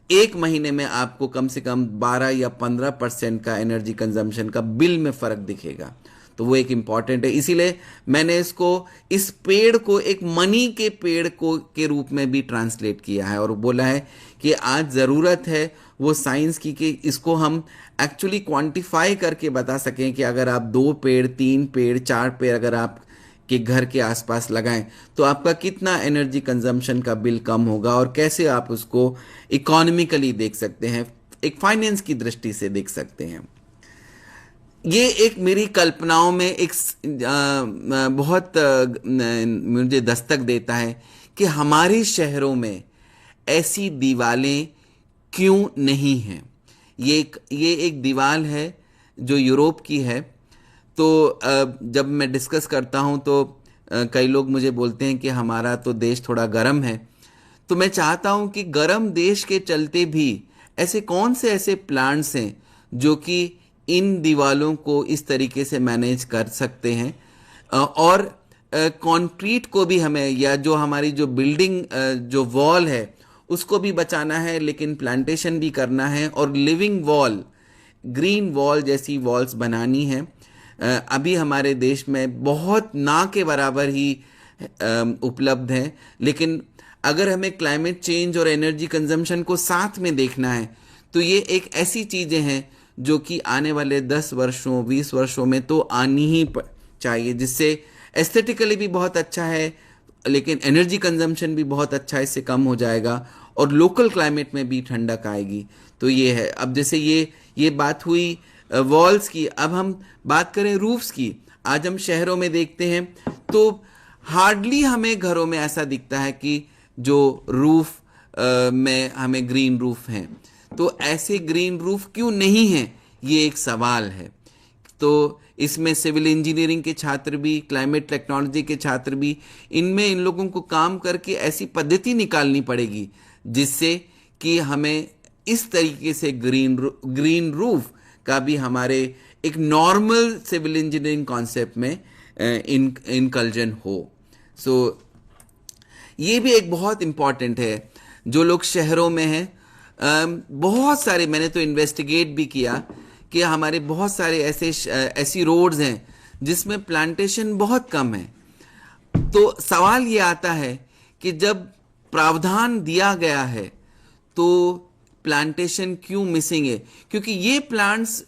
S3: 1 महीने में आपको कम से कम 12 या 15% का एनर्जी कंजम्पशन का बिल में फर्क दिखेगा। तो वो एक इम्पॉर्टेंट है। इसीलिए मैंने इस पेड़ को एक मनी के पेड़ के रूप में भी ट्रांसलेट किया है और बोला है कि आज ज़रूरत है वो साइंस की कि इसको हम एक्चुअली क्वांटिफाई करके बता सकें कि अगर आप 2 पेड़ 3 पेड़ 4 पेड़ अगर आप के घर के आसपास लगाएं तो आपका कितना एनर्जी कंजम्पशन का बिल कम होगा और कैसे आप उसको इकोनॉमिकली देख सकते हैं, एक फाइनेंस की दृष्टि से देख सकते हैं। ये एक मेरी कल्पनाओं में एक बहुत मुझे दस्तक देता है कि हमारे शहरों में ऐसी दीवारें क्यों नहीं हैं। ये एक दीवार है जो यूरोप की है। तो जब मैं डिस्कस करता हूं तो कई लोग मुझे बोलते हैं कि हमारा तो देश थोड़ा गर्म है। तो मैं चाहता हूं कि गर्म देश के चलते भी ऐसे कौन से ऐसे प्लांट्स हैं जो कि इन दीवारों को इस तरीके से मैनेज कर सकते हैं और कंक्रीट को भी हमें, या जो हमारी जो बिल्डिंग जो वॉल है उसको भी बचाना है, लेकिन प्लांटेशन भी करना है और लिविंग वॉल, ग्रीन वॉल जैसी वॉल्स बनानी है। अभी हमारे देश में बहुत ना के बराबर ही उपलब्ध हैं, लेकिन अगर हमें क्लाइमेट चेंज और एनर्जी कंजम्पशन को साथ में देखना है तो ये एक ऐसी चीज़ें हैं जो कि आने वाले 10 वर्षों 20 वर्षों में तो आनी ही चाहिए, जिससे एस्थेटिकली भी बहुत अच्छा है लेकिन एनर्जी कंजम्पशन भी बहुत अच्छा इससे कम हो जाएगा और लोकल क्लाइमेट में भी ठंडक आएगी। तो ये है। अब जैसे ये बात हुई वॉल्स की, अब हम बात करें रूफ्स की। आज हम शहरों में देखते हैं तो हार्डली हमें घरों में ऐसा दिखता है कि जो रूफ में हमें ग्रीन रूफ हैं। तो ऐसे ग्रीन रूफ क्यों नहीं हैं, ये एक सवाल है। तो इसमें सिविल इंजीनियरिंग के छात्र भी, क्लाइमेट टेक्नोलॉजी के छात्र भी, इनमें इन लोगों को काम करके ऐसी पद्धति निकालनी पड़ेगी जिससे कि हमें इस तरीके से ग्रीन रूफ का भी हमारे एक नॉर्मल सिविल इंजीनियरिंग कॉन्सेप्ट में इनकल्जन हो। सो ये भी एक बहुत इम्पॉर्टेंट है। जो लोग शहरों में हैं, बहुत सारे, मैंने तो इन्वेस्टिगेट भी किया कि हमारे बहुत सारे ऐसी रोड्स हैं जिसमें प्लांटेशन बहुत कम है। तो सवाल ये आता है कि जब प्रावधान दिया गया है तो प्लांटेशन क्यों मिसिंग है? क्योंकि ये प्लांट्स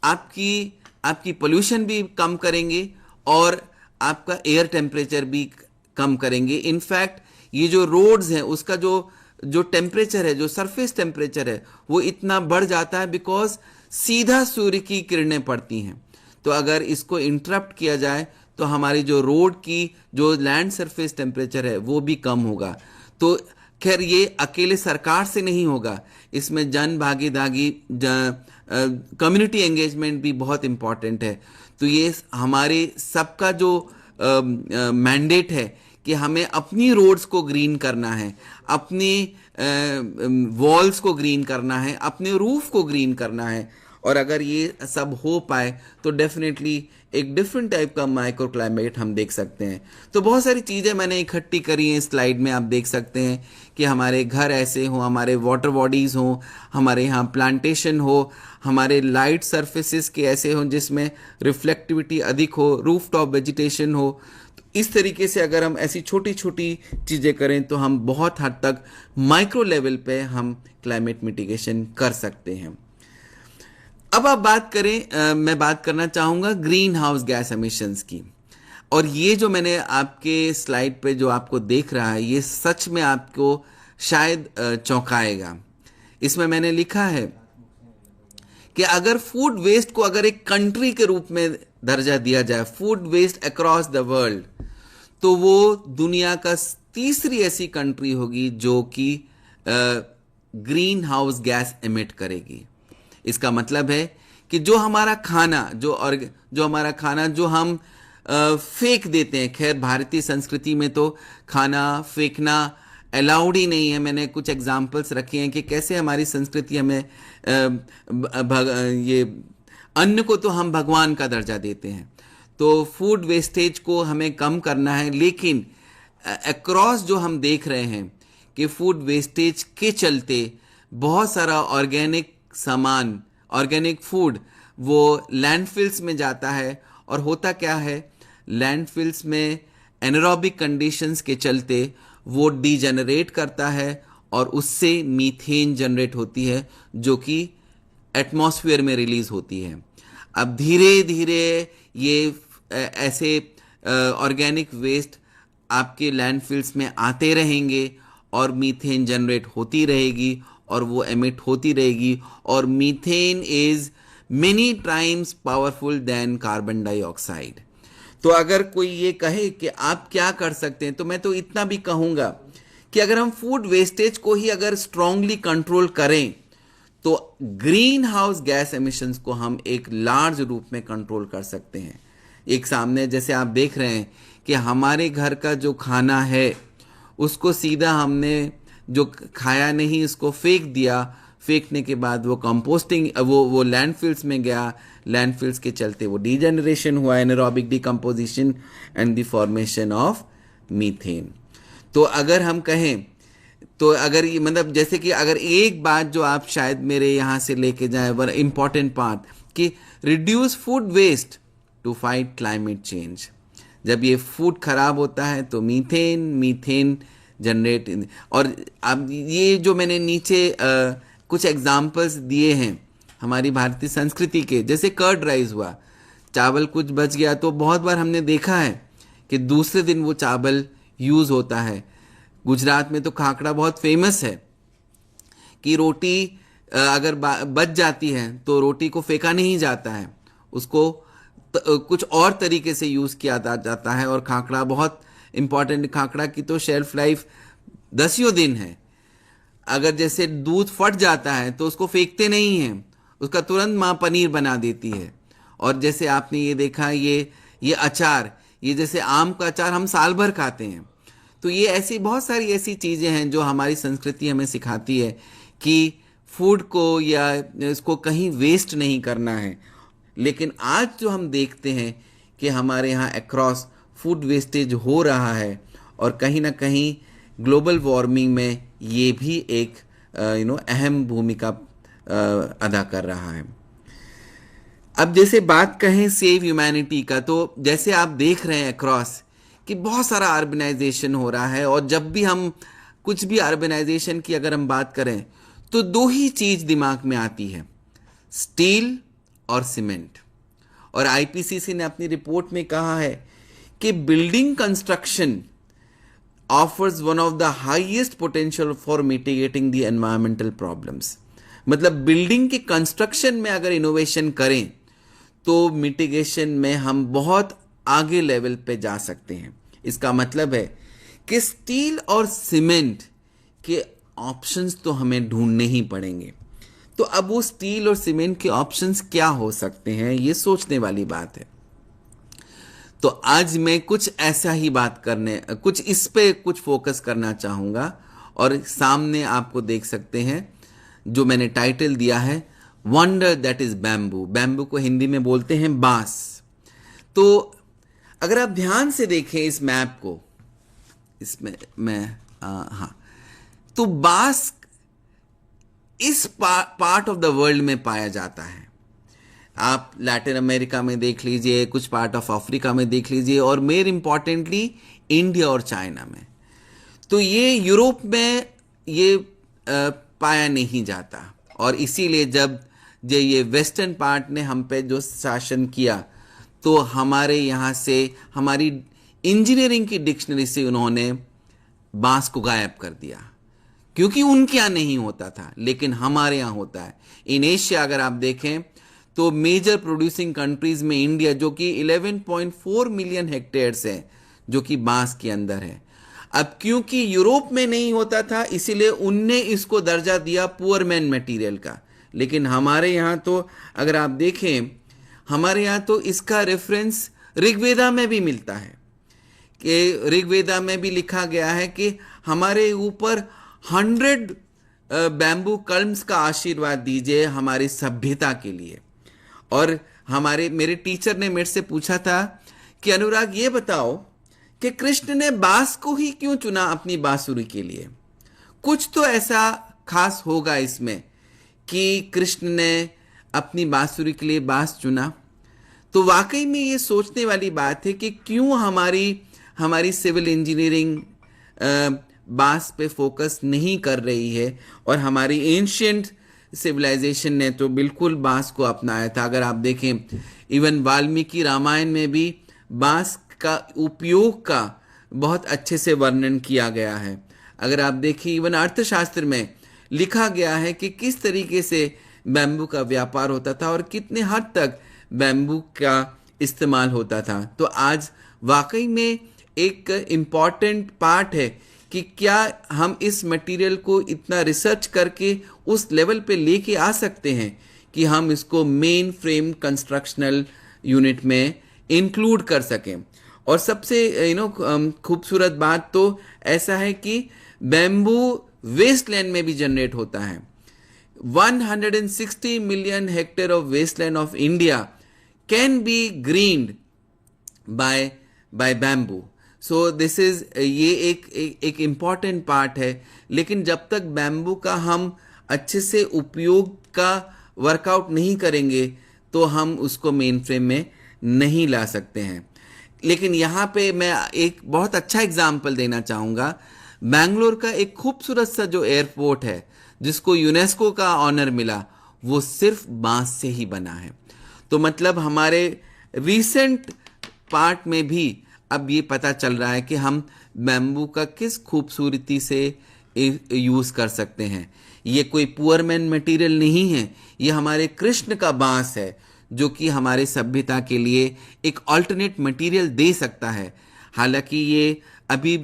S3: आपकी पोल्यूशन भी कम करेंगे और आपका एयर टेम्परेचर भी कम करेंगे। इनफैक्ट ये जो रोड्स हैं उसका जो टेम्परेचर है, जो सरफेस टेम्परेचर है, वो इतना बढ़ जाता है बिकॉज सीधा सूर्य की किरणें पड़ती हैं। तो अगर इसको इंटरप्ट किया जाए तो हमारी जो रोड की जो लैंड सरफेस टेम्परेचर है वो भी कम होगा। तो खैर ये अकेले सरकार से नहीं होगा, इसमें जन भागीदारी कम्युनिटी एंगेजमेंट भी बहुत इम्पॉर्टेंट है। तो ये हमारे सबका जो मैंडेट है कि हमें अपनी रोड्स को ग्रीन करना है, अपनी वॉल्स को ग्रीन करना है, अपने रूफ को ग्रीन करना है। और अगर ये सब हो पाए तो डेफिनेटली एक डिफरेंट टाइप का माइक्रो क्लाइमेट हम देख सकते हैं। तो बहुत सारी चीज़ें मैंने इकट्ठी करी हैं स्लाइड में, आप देख सकते हैं कि हमारे घर ऐसे हों, हमारे वाटर बॉडीज़ हों, हमारे यहाँ प्लांटेशन हो, हमारे लाइट सरफेसेस के ऐसे हों जिसमें रिफ्लेक्टिविटी अधिक हो, रूफ टॉप वेजिटेशन हो। तो इस तरीके से अगर हम ऐसी छोटी छोटी चीज़ें करें तो हम बहुत हद तक माइक्रो लेवल पे हम क्लाइमेट मिटिगेशन कर सकते हैं। अब आप बात करें, मैं बात करना चाहूँगा ग्रीन हाउस गैस एमिशंस की। और ये जो मैंने आपके स्लाइड पे जो आपको देख रहा है ये सच में आपको शायद चौंकाएगा। इसमें मैंने लिखा है कि अगर फूड वेस्ट को अगर एक कंट्री के रूप में दर्जा दिया जाए, food waste across the world, तो वो दुनिया का तीसरी ऐसी कंट्री होगी जो कि ग्रीन हाउस गैस एमिट करेगी। इसका मतलब है कि जो हमारा खाना जो हम फेंक देते हैं, खैर भारतीय संस्कृति में तो खाना फेंकना अलाउड ही नहीं है। मैंने कुछ एग्जाम्पल्स रखे हैं कि कैसे हमारी संस्कृति हमें ये अन्न को तो हम भगवान का दर्जा देते हैं। तो फूड वेस्टेज को हमें कम करना है, लेकिन अक्रॉस जो हम देख रहे हैं कि फूड वेस्टेज के चलते बहुत सारा ऑर्गेनिक सामान, ऑर्गेनिक फूड वो लैंडफिल्स में जाता है। और होता क्या है, लैंडफिल्स में एनारोबिक कंडीशंस के चलते वो डीजेनरेट करता है और उससे मीथेन जनरेट होती है जो कि एटमॉस्फेयर में रिलीज होती है। अब धीरे धीरे ये ऐसे ऑर्गेनिक वेस्ट आपके लैंडफिल्स में आते रहेंगे और मीथेन जनरेट होती रहेगी और वो एमिट होती रहेगी। और methane is many times powerful than carbon dioxide. तो अगर कोई ये कहे कि आप क्या कर सकते हैं, तो मैं तो इतना भी कहूँगा कि अगर हम फूड वेस्टेज को ही अगर स्ट्रांगली कंट्रोल करें तो ग्रीन हाउस गैस एमिशंस को हम एक लार्ज रूप में कंट्रोल कर सकते हैं। एक सामने जैसे आप देख रहे हैं कि हमारे घर का जो खाना है उसको सीधा हमने जो खाया नहीं उसको फेंक दिया, फेंकने के बाद वो कंपोस्टिंग वो लैंडफिल्स में गया, लैंडफिल्स के चलते वो डीजेनरेशन हुआ, anaerobic decomposition and the formation of methane. तो अगर हम कहें तो अगर ये मतलब जैसे कि अगर एक बात जो आप शायद मेरे यहाँ से लेके जाए वर इम्पॉर्टेंट पार्ट कि reduce food waste to fight climate change. जब ये फूड खराब होता है तो मीथेन जनरेट। और अब ये जो मैंने नीचे कुछ एग्जाम्पल्स दिए हैं हमारी भारतीय संस्कृति के, जैसे कर्ड राइस हुआ, चावल कुछ बच गया तो बहुत बार हमने देखा है कि दूसरे दिन वो चावल यूज़ होता है। गुजरात में तो खाखड़ा बहुत फेमस है कि रोटी अगर बच जाती है तो रोटी को फेंका नहीं जाता है, उसको कुछ और तरीके से यूज़ किया जाता है। और खाखड़ा बहुत इम्पॉर्टेंट, खाखड़ा की तो शेल्फ लाइफ 10 दिन है। अगर जैसे दूध फट जाता है तो उसको फेंकते नहीं हैं, उसका तुरंत माँ पनीर बना देती है। और जैसे आपने ये देखा ये अचार, ये जैसे आम का अचार हम साल भर खाते हैं। तो ये ऐसी बहुत सारी ऐसी चीज़ें हैं जो हमारी संस्कृति हमें सिखाती है कि फूड को या इसको कहीं वेस्ट नहीं करना है। लेकिन आज जो हम देखते हैं कि हमारे यहाँ अक्रॉस फूड वेस्टेज हो रहा है और कहीं ना कहीं ग्लोबल वार्मिंग में ये भी एक अहम भूमिका अदा कर रहा है। अब जैसे बात कहें सेव ह्यूमैनिटी का, तो जैसे आप देख रहे हैं अक्रॉस कि बहुत सारा अर्बनाइजेशन हो रहा है। और जब भी हम कुछ भी अर्बनाइजेशन की अगर हम बात करें तो 2 ही चीज़ दिमाग में आती है, स्टील और सीमेंट। और आईपीसीसी ने अपनी रिपोर्ट में कहा है कि building construction offers one of the highest potential for mitigating the environmental problems. मतलब बिल्डिंग के कंस्ट्रक्शन में अगर इनोवेशन करें तो मिटिगेशन में हम बहुत आगे लेवल पे जा सकते हैं। इसका मतलब है कि स्टील और सीमेंट के ऑप्शंस तो हमें ढूंढने ही पड़ेंगे। तो अब वो स्टील और सीमेंट के ऑप्शंस क्या हो सकते हैं, ये सोचने वाली बात है। तो आज मैं कुछ ऐसा ही कुछ इस पे कुछ फोकस करना चाहूँगा। और सामने आपको देख सकते हैं जो मैंने टाइटल दिया है, wonder that is bamboo. Bamboo को हिंदी में बोलते हैं बांस। तो अगर आप ध्यान से देखें इस मैप को, इसमें हाँ, तो बांस इस पार्ट ऑफ द वर्ल्ड में पाया जाता है। आप लैटिन अमेरिका में देख लीजिए, कुछ पार्ट ऑफ अफ्रीका में देख लीजिए, और मेर इम्पॉर्टेंटली इंडिया और चाइना में। तो ये यूरोप में ये पाया नहीं जाता। और इसीलिए जब ये वेस्टर्न पार्ट ने हम पे जो शासन किया, तो हमारे यहाँ से, हमारी इंजीनियरिंग की डिक्शनरी से उन्होंने बांस को गायब कर दिया, क्योंकि उनके यहाँ नहीं होता था, लेकिन हमारे यहाँ होता है। इन एशिया अगर आप देखें तो मेजर प्रोड्यूसिंग कंट्रीज में इंडिया, जो कि 11.4 मिलियन हेक्टेयर्स है, जो कि बांस के अंदर है। अब क्योंकि यूरोप में नहीं होता था, इसीलिए उनने इसको दर्जा दिया पुअर मैन मटेरियल का। लेकिन हमारे यहाँ तो अगर आप देखें, हमारे यहाँ तो इसका रेफरेंस ऋग्वेदा में भी मिलता है, कि ऋग्वेदा में भी लिखा गया है कि हमारे ऊपर 100 बैम्बू कल्म्स का आशीर्वाद दीजिए हमारी सभ्यता के लिए। और मेरे टीचर ने मेरे से पूछा था कि अनुराग ये बताओ कि कृष्ण ने बांस को ही क्यों चुना अपनी बांसुरी के लिए। कुछ तो ऐसा खास होगा इसमें कि कृष्ण ने अपनी बांसुरी के लिए बांस चुना। तो वाकई में ये सोचने वाली बात है कि क्यों हमारी सिविल इंजीनियरिंग बांस पे फोकस नहीं कर रही है, और हमारी एंशिएंट सिविलाइजेशन ने तो बिल्कुल बांस को अपनाया था। अगर आप देखें, इवन वाल्मीकि रामायण में भी बांस का उपयोग का बहुत अच्छे से वर्णन किया गया है। अगर आप देखिए, इवन अर्थशास्त्र में लिखा गया है कि किस तरीके से बैम्बू का व्यापार होता था और कितने हद तक बैम्बू का इस्तेमाल होता था। तो आज वाकई में एक इम्पॉर्टेंट पार्ट है कि क्या हम इस मटेरियल को इतना रिसर्च करके उस लेवल पे लेके आ सकते हैं कि हम इसको मेन फ्रेम कंस्ट्रक्शनल यूनिट में इंक्लूड कर सकें। और सबसे खूबसूरत बात तो ऐसा है कि बैम्बू वेस्टलैंड में भी जनरेट होता है। 160 million hectare of wasteland of India can be greened by bamboo. So this is, ये एक इम्पॉर्टेंट पार्ट है। लेकिन जब तक बैम्बू का हम अच्छे से उपयोग का वर्कआउट नहीं करेंगे, तो हम उसको मेन फ्रेम में नहीं ला सकते हैं। लेकिन यहाँ पे मैं एक बहुत अच्छा एग्जाम्पल देना चाहूँगा। बैंगलोर का एक खूबसूरत सा जो एयरपोर्ट है, जिसको यूनेस्को का ऑनर मिला, वो सिर्फ बांस से ही बना है। तो मतलब हमारे रीसेंट पार्ट में भी अब ये पता चल रहा है कि हम बैम्बू का किस खूबसूरती से यूज़ कर सकते हैं। ये कोई पुअर मैन मटीरियल नहीं है, ये हमारे कृष्ण का बांस है, जो कि हमारे सभ्यता के लिए एक अल्टरनेट मटेरियल दे सकता है। हालांकि ये अभी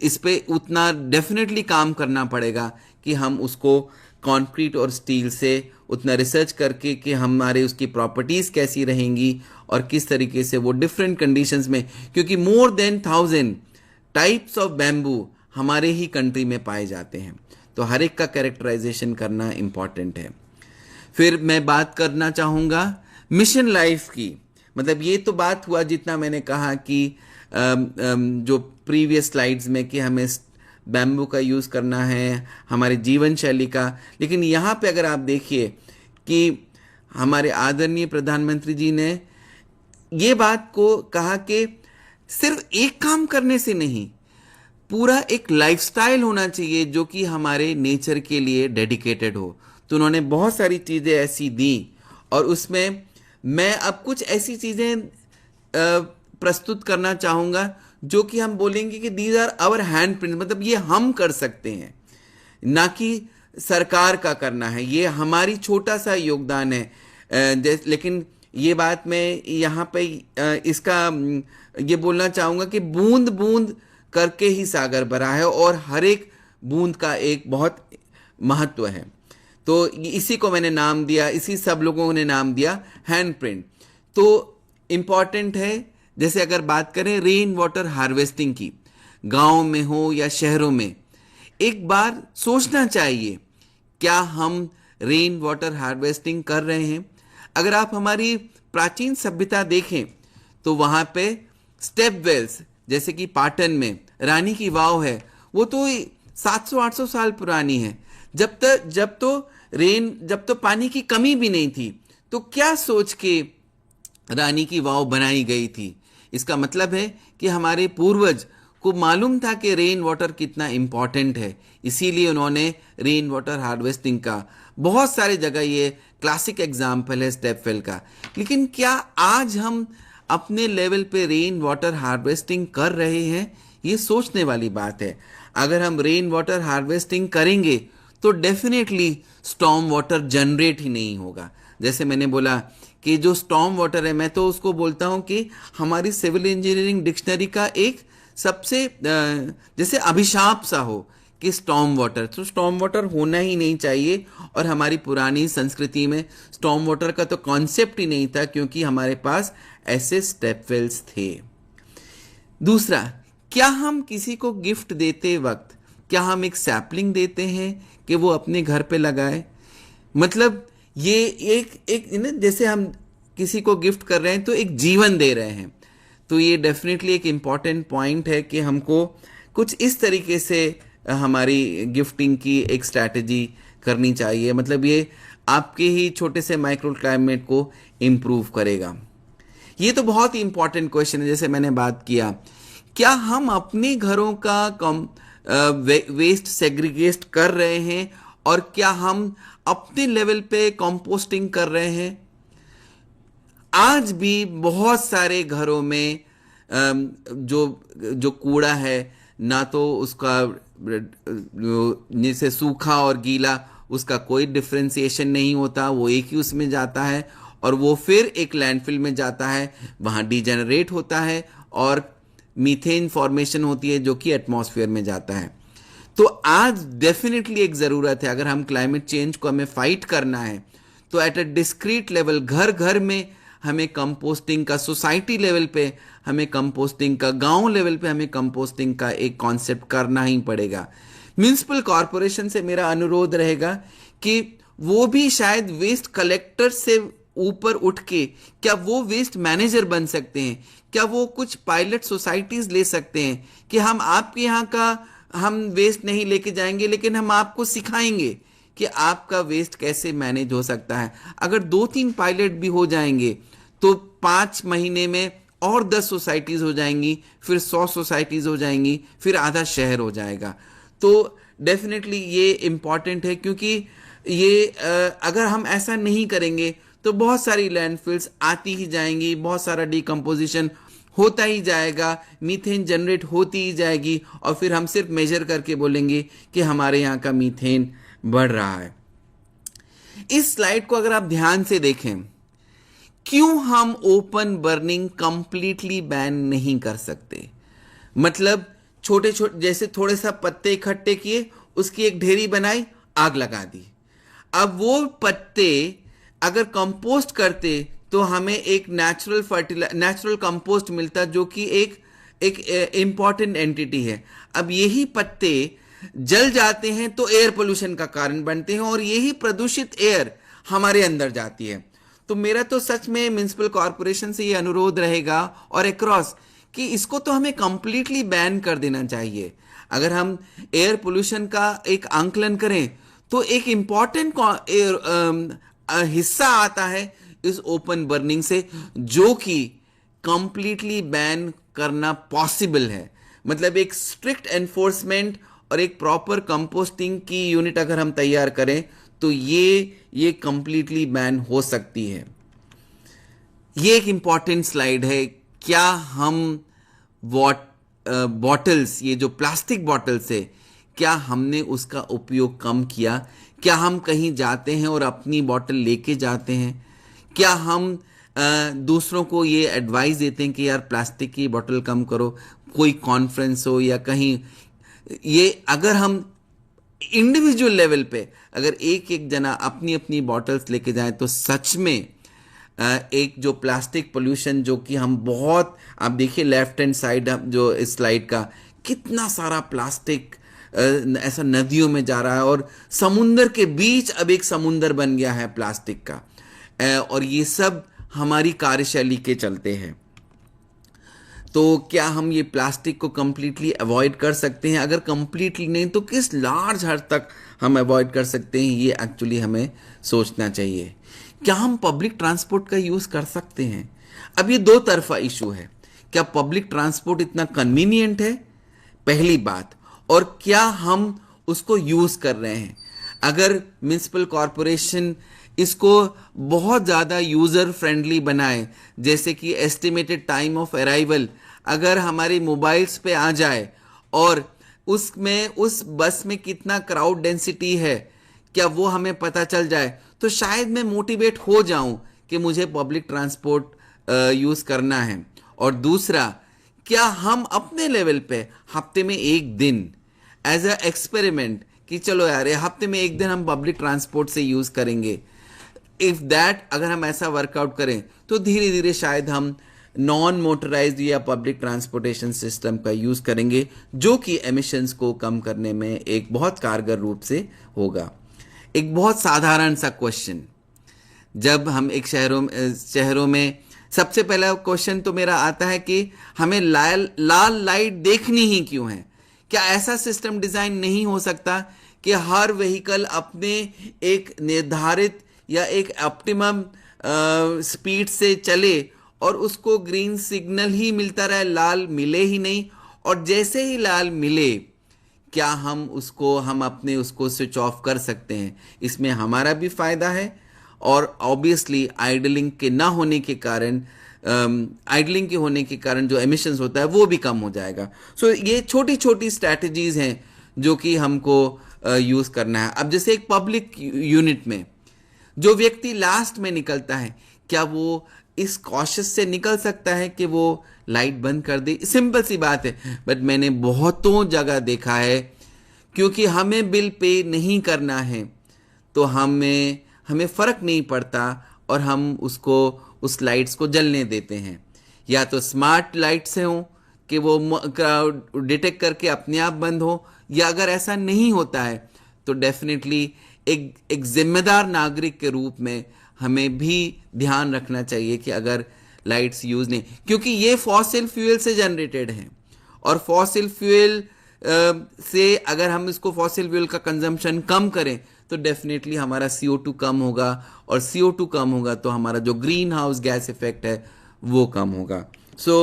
S3: इस पे उतना डेफिनेटली काम करना पड़ेगा कि हम उसको कंक्रीट और स्टील से उतना रिसर्च करके कि हमारे उसकी प्रॉपर्टीज़ कैसी रहेंगी और किस तरीके से वो डिफरेंट कंडीशंस में, क्योंकि more than 1000 types of bamboo हमारे ही कंट्री में पाए जाते हैं। तो हर एक का कैरेक्टराइजेशन करना इम्पॉर्टेंट है। फिर मैं बात करना चाहूँगा मिशन लाइफ की। मतलब ये तो बात हुआ जितना मैंने कहा कि जो प्रीवियस स्लाइड्स में कि हमें बैम्बू का यूज़ करना है हमारे जीवन शैली का। लेकिन यहाँ पे अगर आप देखिए कि हमारे आदरणीय प्रधानमंत्री जी ने ये बात को कहा कि सिर्फ एक काम करने से नहीं, पूरा एक लाइफस्टाइल होना चाहिए जो कि हमारे नेचर के लिए डेडिकेटेड हो। तो उन्होंने बहुत सारी चीज़ें ऐसी दी, और उसमें मैं अब कुछ ऐसी चीज़ें प्रस्तुत करना चाहूँगा जो कि हम बोलेंगे कि these are our handprint. मतलब ये हम कर सकते हैं, ना कि सरकार का करना है, ये हमारी छोटा सा योगदान है। लेकिन ये बात मैं यहाँ पे ये बोलना चाहूँगा कि बूंद बूंद करके ही सागर भरा है और हर एक बूंद का एक बहुत महत्व है। तो इसी को मैंने नाम दिया, इसी सब लोगों ने नाम दिया हैंड प्रिंट। तो इम्पॉर्टेंट है, जैसे अगर बात करें रेन वाटर हार्वेस्टिंग की, गांव में हो या शहरों में, एक बार सोचना चाहिए क्या हम रेन वाटर हार्वेस्टिंग कर रहे हैं। अगर आप हमारी प्राचीन सभ्यता देखें तो वहां पे स्टेप वेल्स, जैसे कि पाटन में रानी की वाव है, वो तो 700-800 साल पुरानी है। जब तो पानी की कमी भी नहीं थी, तो क्या सोच के रानी की वाव बनाई गई थी। इसका मतलब है कि हमारे पूर्वज को मालूम था कि रेन वाटर कितना इंपॉर्टेंट है, इसीलिए उन्होंने रेन वाटर हार्वेस्टिंग का बहुत सारे जगह, ये क्लासिक एग्जाम्पल है स्टेप वेल का। लेकिन क्या आज हम अपने लेवल पे रेन वाटर हार्वेस्टिंग कर रहे हैं, ये सोचने वाली बात है। अगर हम रेन वाटर हार्वेस्टिंग करेंगे तो डेफिनेटली स्टॉर्म वाटर जनरेट ही नहीं होगा। जैसे मैंने बोला कि जो स्टॉर्म वाटर है, मैं तो उसको बोलता हूं कि हमारी सिविल इंजीनियरिंग डिक्शनरी का एक सबसे जैसे अभिशाप सा हो कि स्टॉर्म वाटर, तो स्टॉर्म वाटर होना ही नहीं चाहिए। और हमारी पुरानी संस्कृति में स्टॉर्म वाटर का तो कॉन्सेप्ट ही नहीं था, क्योंकि हमारे पास ऐसे स्टेप वेल्स थे। दूसरा, क्या हम किसी को गिफ्ट देते वक्त, क्या हम एक सैपलिंग देते हैं कि वो अपने घर पे लगाए? मतलब ये एक जैसे हम किसी को गिफ्ट कर रहे हैं तो एक जीवन दे रहे हैं। तो ये डेफिनेटली एक इम्पॉर्टेंट पॉइंट है कि हमको कुछ इस तरीके से हमारी गिफ्टिंग की एक स्ट्रैटेजी करनी चाहिए। मतलब ये आपके ही छोटे से माइक्रो क्लाइमेट को इम्प्रूव करेगा। ये तो बहुत ही इंपॉर्टेंट क्वेश्चन है। जैसे मैंने बात किया, क्या हम अपने घरों का वेस्ट सेग्रीगेट कर रहे हैं और क्या हम अपने लेवल पे कंपोस्टिंग कर रहे हैं? आज भी बहुत सारे घरों में जो कूड़ा है, ना तो उसका जैसे सूखा और गीला, उसका कोई डिफ्रेंसिएशन नहीं होता, वो एक ही उसमें जाता है और वो फिर एक लैंडफिल में जाता है, वहाँ डिजेनरेट होता है और मीथेन फॉर्मेशन होती है जो कि एटमॉस्फेयर में जाता है। तो आज डेफिनेटली एक ज़रूरत है, अगर हम क्लाइमेट चेंज को हमें फाइट करना है तो एट अ डिस्क्रीट लेवल, घर घर में हमें कंपोस्टिंग का, सोसाइटी लेवल पे हमें कंपोस्टिंग का, गांव लेवल पे हमें कंपोस्टिंग का एक कॉन्सेप्ट करना ही पड़ेगा। म्यूनिसिपल कॉरपोरेशन से मेरा अनुरोध रहेगा कि वो भी शायद वेस्ट कलेक्टर से ऊपर उठ के, क्या वो वेस्ट मैनेजर बन सकते हैं? क्या वो कुछ पायलट सोसाइटीज ले सकते हैं कि हम आपके यहाँ का हम वेस्ट नहीं लेके जाएंगे, लेकिन हम आपको सिखाएंगे कि आपका वेस्ट कैसे मैनेज हो सकता है। अगर 2-3 पायलट भी हो जाएंगे तो 5 महीने में और 10 सोसाइटीज हो जाएंगी, फिर 100 सोसाइटीज हो जाएंगी, फिर आधा शहर हो जाएगा। तो डेफिनेटली ये इम्पॉर्टेंट है, क्योंकि ये अगर हम ऐसा नहीं करेंगे तो बहुत सारी लैंडफिल्स आती ही जाएंगी, बहुत सारा डिकम्पोजिशन होता ही जाएगा, मीथेन जनरेट होती ही जाएगी और फिर हम सिर्फ मेजर करके बोलेंगे कि हमारे यहाँ का मीथेन बढ़ रहा है। इस स्लाइड को अगर आप ध्यान से देखें, क्यों हम ओपन बर्निंग कंप्लीटली बैन नहीं कर सकते? मतलब छोटे छोटे जैसे थोड़े सा पत्ते इकट्ठे किए, उसकी एक ढेरी बनाई, आग लगा दी। अब वो पत्ते अगर कंपोस्ट करते तो हमें एक नेचुरल कंपोस्ट मिलता, जो कि एक इंपॉर्टेंट एंटिटी है। अब यही पत्ते जल जाते हैं तो एयर पोल्यूशन का कारण बनते हैं और यही प्रदूषित एयर हमारे अंदर जाती है। तो मेरा तो सच में म्युनिसिपल कॉरपोरेशन से ये अनुरोध रहेगा और अक्रॉस कि इसको तो हमें कंप्लीटली बैन कर देना चाहिए। अगर हम एयर पोल्यूशन का एक आंकलन करें तो एक इंपॉर्टेंट हिस्सा आता है इस ओपन बर्निंग से, जो कि कंप्लीटली बैन करना पॉसिबल है। मतलब एक स्ट्रिक्ट एनफोर्समेंट और एक प्रॉपर कंपोस्टिंग की यूनिट अगर हम तैयार करें तो ये कंप्लीटली बैन हो सकती है। ये एक इंपॉर्टेंट स्लाइड है। क्या हम बॉटल्स, ये जो प्लास्टिक बॉटल्स है, क्या हमने उसका उपयोग कम किया? क्या हम कहीं जाते हैं और अपनी बॉटल लेके जाते हैं? क्या हम दूसरों को ये एडवाइस देते हैं कि यार प्लास्टिक की बोतल कम करो, कोई कॉन्फ्रेंस हो या कहीं, ये अगर हम इंडिविजुअल लेवल पे अगर एक एक जना अपनी अपनी बॉटल्स लेके जाएं तो सच में एक जो प्लास्टिक पोल्यूशन जो कि हम बहुत, आप देखिए लेफ्ट हैंड साइड जो इस स्लाइड का, कितना सारा प्लास्टिक ऐसा नदियों में जा रहा है और समुंदर के बीच अब एक समुंदर बन गया है प्लास्टिक का, और ये सब हमारी कार्यशैली के चलते हैं। तो क्या हम ये प्लास्टिक को कंप्लीटली अवॉइड कर सकते हैं? अगर कंप्लीटली नहीं तो किस लार्ज हद तक हम अवॉइड कर सकते हैं, ये एक्चुअली हमें सोचना चाहिए। क्या हम पब्लिक ट्रांसपोर्ट का यूज़ कर सकते हैं? अब ये दो तरफा इशू है। क्या पब्लिक ट्रांसपोर्ट इतना कन्वीनियंट है, पहली बात, और क्या हम उसको यूज़ कर रहे हैं? अगर म्युनिसिपल कॉरपोरेशन इसको बहुत ज़्यादा यूज़र फ्रेंडली बनाए, जैसे कि एस्टिमेटेड टाइम ऑफ अराइवल अगर हमारे मोबाइल्स पे आ जाए और उसमें उस बस में कितना क्राउड डेंसिटी है क्या वो हमें पता चल जाए, तो शायद मैं मोटिवेट हो जाऊं कि मुझे पब्लिक ट्रांसपोर्ट यूज़ करना है। और दूसरा, क्या हम अपने लेवल पे हफ्ते में एक दिन एज अ एक्सपेरिमेंट कि चलो यार ये हफ्ते में एक दिन हम पब्लिक ट्रांसपोर्ट से यूज़ करेंगे, इफ दैट अगर हम ऐसा वर्कआउट करें तो धीरे धीरे शायद हम नॉन मोटराइज्ड या पब्लिक ट्रांसपोर्टेशन सिस्टम का यूज़ करेंगे, जो कि एमिशंस को कम करने में एक बहुत कारगर रूप से होगा। एक बहुत साधारण सा क्वेश्चन, जब हम एक शहरों में सबसे पहला क्वेश्चन तो मेरा आता है कि हमें लाल लाइट देखनी ही क्यों है? क्या ऐसा सिस्टम डिज़ाइन नहीं हो सकता कि हर व्हीकल अपने एक निर्धारित या एक ऑप्टिमम स्पीड से चले और उसको ग्रीन सिग्नल ही मिलता रहे, लाल मिले ही नहीं, और जैसे ही लाल मिले क्या हम अपने उसको स्विच ऑफ कर सकते हैं? इसमें हमारा भी फायदा है और ऑब्वियसली आइडलिंग के होने के कारण जो एमिशंस होता है वो भी कम हो जाएगा। सो ये छोटी छोटी स्ट्रैटेजीज हैं जो कि हमको यूज़ करना है। अब जैसे एक पब्लिक यूनिट में जो व्यक्ति लास्ट में निकलता है, क्या वो इस कॉशियस से निकल सकता है कि वो लाइट बंद कर दे? सिंपल सी बात है, बट मैंने बहुतों जगह देखा है क्योंकि हमें बिल पे नहीं करना है तो हमें फ़र्क नहीं पड़ता और हम उस लाइट्स को जलने देते हैं। या तो स्मार्ट लाइट्स हों कि वो डिटेक्ट करके अपने आप बंद हो, या अगर ऐसा नहीं होता है तो डेफिनेटली एक जिम्मेदार नागरिक के रूप में हमें भी ध्यान रखना चाहिए कि अगर लाइट्स यूज़ नहीं, क्योंकि ये फॉसिल फ्यूल से जनरेटेड हैं और फॉसिल फ्यूल से अगर हम इसको फॉसिल फ्यूल का कंजम्पशन कम करें तो डेफिनेटली हमारा CO2 कम होगा, और CO2 कम होगा तो हमारा जो ग्रीन हाउस गैस इफेक्ट है वो कम होगा। सो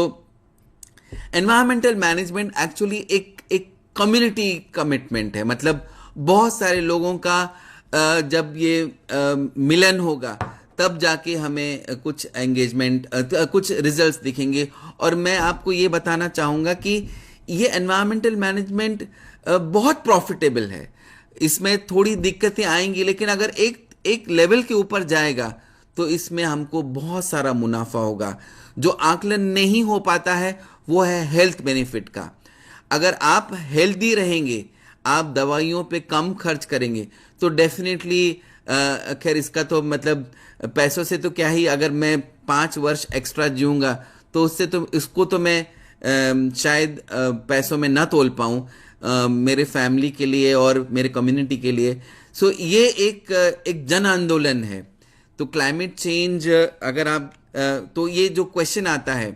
S3: एनवायरमेंटल मैनेजमेंट एक्चुअली एक कम्युनिटी कमिटमेंट है। मतलब बहुत सारे लोगों का जब ये मिलन होगा तब जाके हमें कुछ एंगेजमेंट कुछ रिजल्ट्स दिखेंगे। और मैं आपको ये बताना चाहूँगा कि ये एनवायरमेंटल मैनेजमेंट बहुत प्रॉफिटेबल है। इसमें थोड़ी दिक्कतें आएंगी, लेकिन अगर एक लेवल के ऊपर जाएगा तो इसमें हमको बहुत सारा मुनाफा होगा। जो आकलन नहीं हो पाता है वो है हेल्थ बेनिफिट का। अगर आप हेल्दी रहेंगे, आप दवाइयों पे कम खर्च करेंगे तो डेफिनेटली खैर इसका तो मतलब पैसों से तो क्या ही, अगर मैं 5 वर्ष एक्स्ट्रा जीऊँगा तो उससे तो इसको तो मैं शायद पैसों में ना तोल पाऊँ मेरे फैमिली के लिए और मेरे कम्युनिटी के लिए। सो ये एक जन आंदोलन है। तो क्लाइमेट चेंज अगर आप तो ये जो क्वेश्चन आता है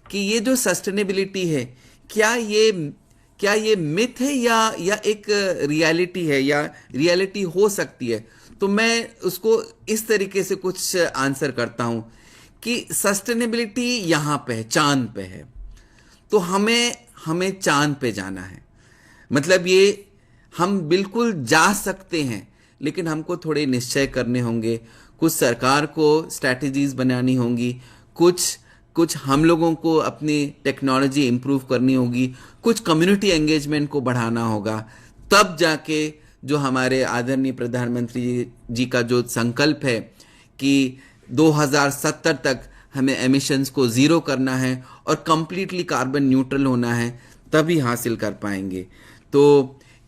S3: कि ये जो सस्टेनेबिलिटी है क्या ये मिथ है या एक रियलिटी है या रियलिटी हो सकती है, तो मैं उसको इस तरीके से कुछ आंसर करता हूँ कि सस्टेनेबिलिटी यहाँ पे है, चांद पे है, तो हमें चांद पे जाना है। मतलब ये हम बिल्कुल जा सकते हैं, लेकिन हमको थोड़े निश्चय करने होंगे, कुछ सरकार को स्ट्रैटेजीज बनानी होंगी, कुछ हम लोगों को अपनी टेक्नोलॉजी इम्प्रूव करनी होगी, कुछ कम्युनिटी एंगेजमेंट को बढ़ाना होगा, तब जाके जो हमारे आदरणीय प्रधानमंत्री जी का जो संकल्प है कि 2070 तक हमें एमिशंस को ज़ीरो करना है और कंप्लीटली कार्बन न्यूट्रल होना है, तभी हासिल कर पाएंगे। तो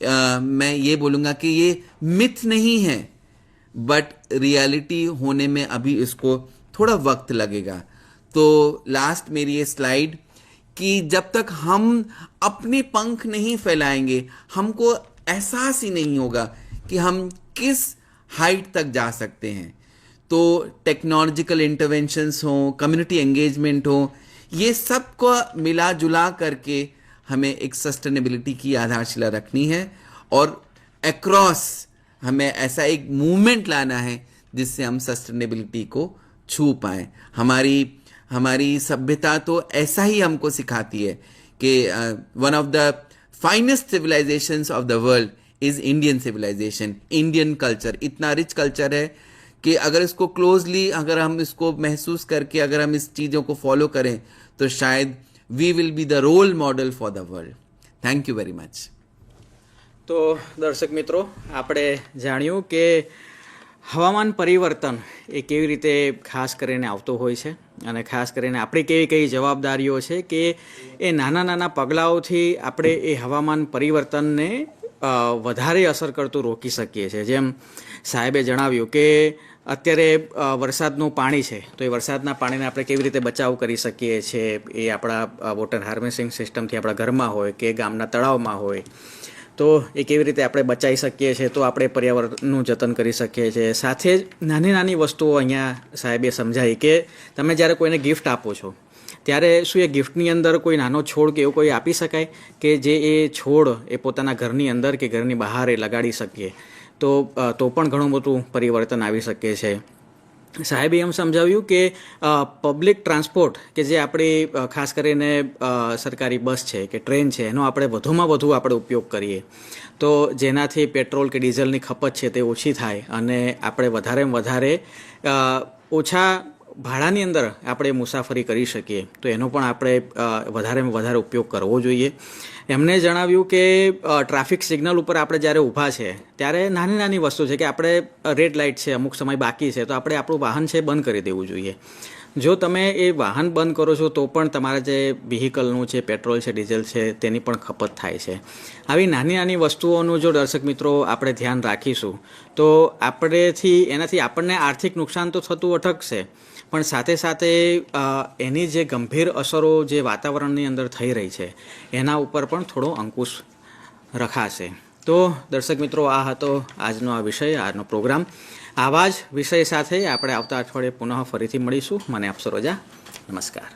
S3: मैं ये बोलूँगा कि ये मिथ नहीं है, बट रियलिटी होने में अभी इसको थोड़ा वक्त लगेगा। तो लास्ट मेरी ये स्लाइड कि जब तक हम अपने पंख नहीं फैलाएंगे, हमको एहसास ही नहीं होगा कि हम किस हाइट तक जा सकते हैं। तो टेक्नोलॉजिकल इंटरवेंशंस हो, कम्युनिटी एंगेजमेंट हो, ये सब को मिला जुला करके हमें एक सस्टेनेबिलिटी की आधारशिला रखनी है और अक्रॉस हमें ऐसा एक मूवमेंट लाना है जिससे हम सस्टेनेबिलिटी को छू पाएं। हमारी सभ्यता तो ऐसा ही हमको सिखाती है कि one of the finest civilisations of the world is Indian civilisation. Indian culture इतना रिच कल्चर है कि अगर इसको क्लोजली, अगर हम इसको महसूस करके अगर हम इस चीज़ों को फॉलो करें तो शायद we will be the role model for the world. Thank you very much.
S2: તો દર્શક મિત્રો, આપણે જાણ્યું કે હવામાન પરિવર્તન એ કેવી રીતે ખાસ કરીને આવતો હોય છે અને ખાસ કરીને આપણી કેવી કઈ જવાબદારીઓ છે કે એ નાના નાના પગલાઓથી આપણે એ હવામાન પરિવર્તનને વધારે અસર કરતું રોકી શકીએ છીએ. જેમ સાહેબે જણાવ્યું કે અત્યારે વરસાદનું પાણી છે તો એ વરસાદના પાણીને આપણે કેવી રીતે બચાવ કરી શકીએ છીએ, એ આપણા વોટર હાર્વેસ્ટિંગ સિસ્ટમથી આપણા ઘરમાં હોય કે ગામના તળાવમાં હોય તો એ કેવી રીતે આપણે બચાવી શકીએ છીએ, તો આપણે પર્યાવરણનું જતન કરી શકીએ છીએ. સાથે જ નાની નાની વસ્તુઓ અહીંયા સાહેબે સમજાવી કે તમે જ્યારે કોઈને ગિફ્ટ આપો છો ત્યારે શું એ ગિફ્ટની અંદર કોઈ નાનો છોડ કે એવું કોઈ આપી શકાય કે જે એ છોડ એ પોતાના ઘરની અંદર કે ઘરની બહાર એ લગાડી શકીએ તો પણ ઘણું બધું પરિવર્તન આવી શકે છે. સાહેબે એમ સમજાવ્યું કે પબ્લિક ટ્રાન્સપોર્ટ કે જે આપણી ખાસ કરીને સરકારી બસ છે કે ટ્રેન છે એનો આપણે વધુમાં વધુ આપણે ઉપયોગ કરીએ તો જેનાથી પેટ્રોલ કે ડીઝલની ખપત છે તે ઓછી થાય અને આપણે વધારેમાં વધારે ઓછા ભાડાની અંદર આપણે મુસાફરી કરી શકીએ, તો એનો પણ આપણે વધારેમાં વધારે ઉપયોગ કરવો જોઈએ. એમણે જણાવ્યું કે ટ્રાફિક સિગ્નલ ઉપર આપણે જ્યારે ઊભા છે ત્યારે નાની નાની વસ્તુ છે કે આપણે રેડ લાઇટ છે, અમુક સમય બાકી છે તો આપણે આપણું વાહન છે બંધ કરી દેવું જોઈએ. જો તમે એ વાહન બંધ કરો છો તો પણ તમારા જે વ્હીકલનું છે, પેટ્રોલ છે, ડીઝલ છે તેની પણ ખપત થાય છે. આવી નાની નાની વસ્તુઓનું જો દર્શક મિત્રો આપણે ધ્યાન રાખીશું તો એનાથી આપણને આર્થિક નુકસાન તો થતું અટકશે, પણ સાથે સાથે એની જે ગંભીર અસરો જે વાતાવરણની અંદર થઈ રહી છે એના ઉપર પણ થોડો અંકુશ રખાશે. તો દર્શક મિત્રો, આ હતો આજનો આ વિષય, આજનો પ્રોગ્રામ. આવા જ વિષય સાથે આપણે આવતા અઠવાડિયે પુનઃ ફરીથી મળીશું. મને આપશો રજા. નમસ્કાર.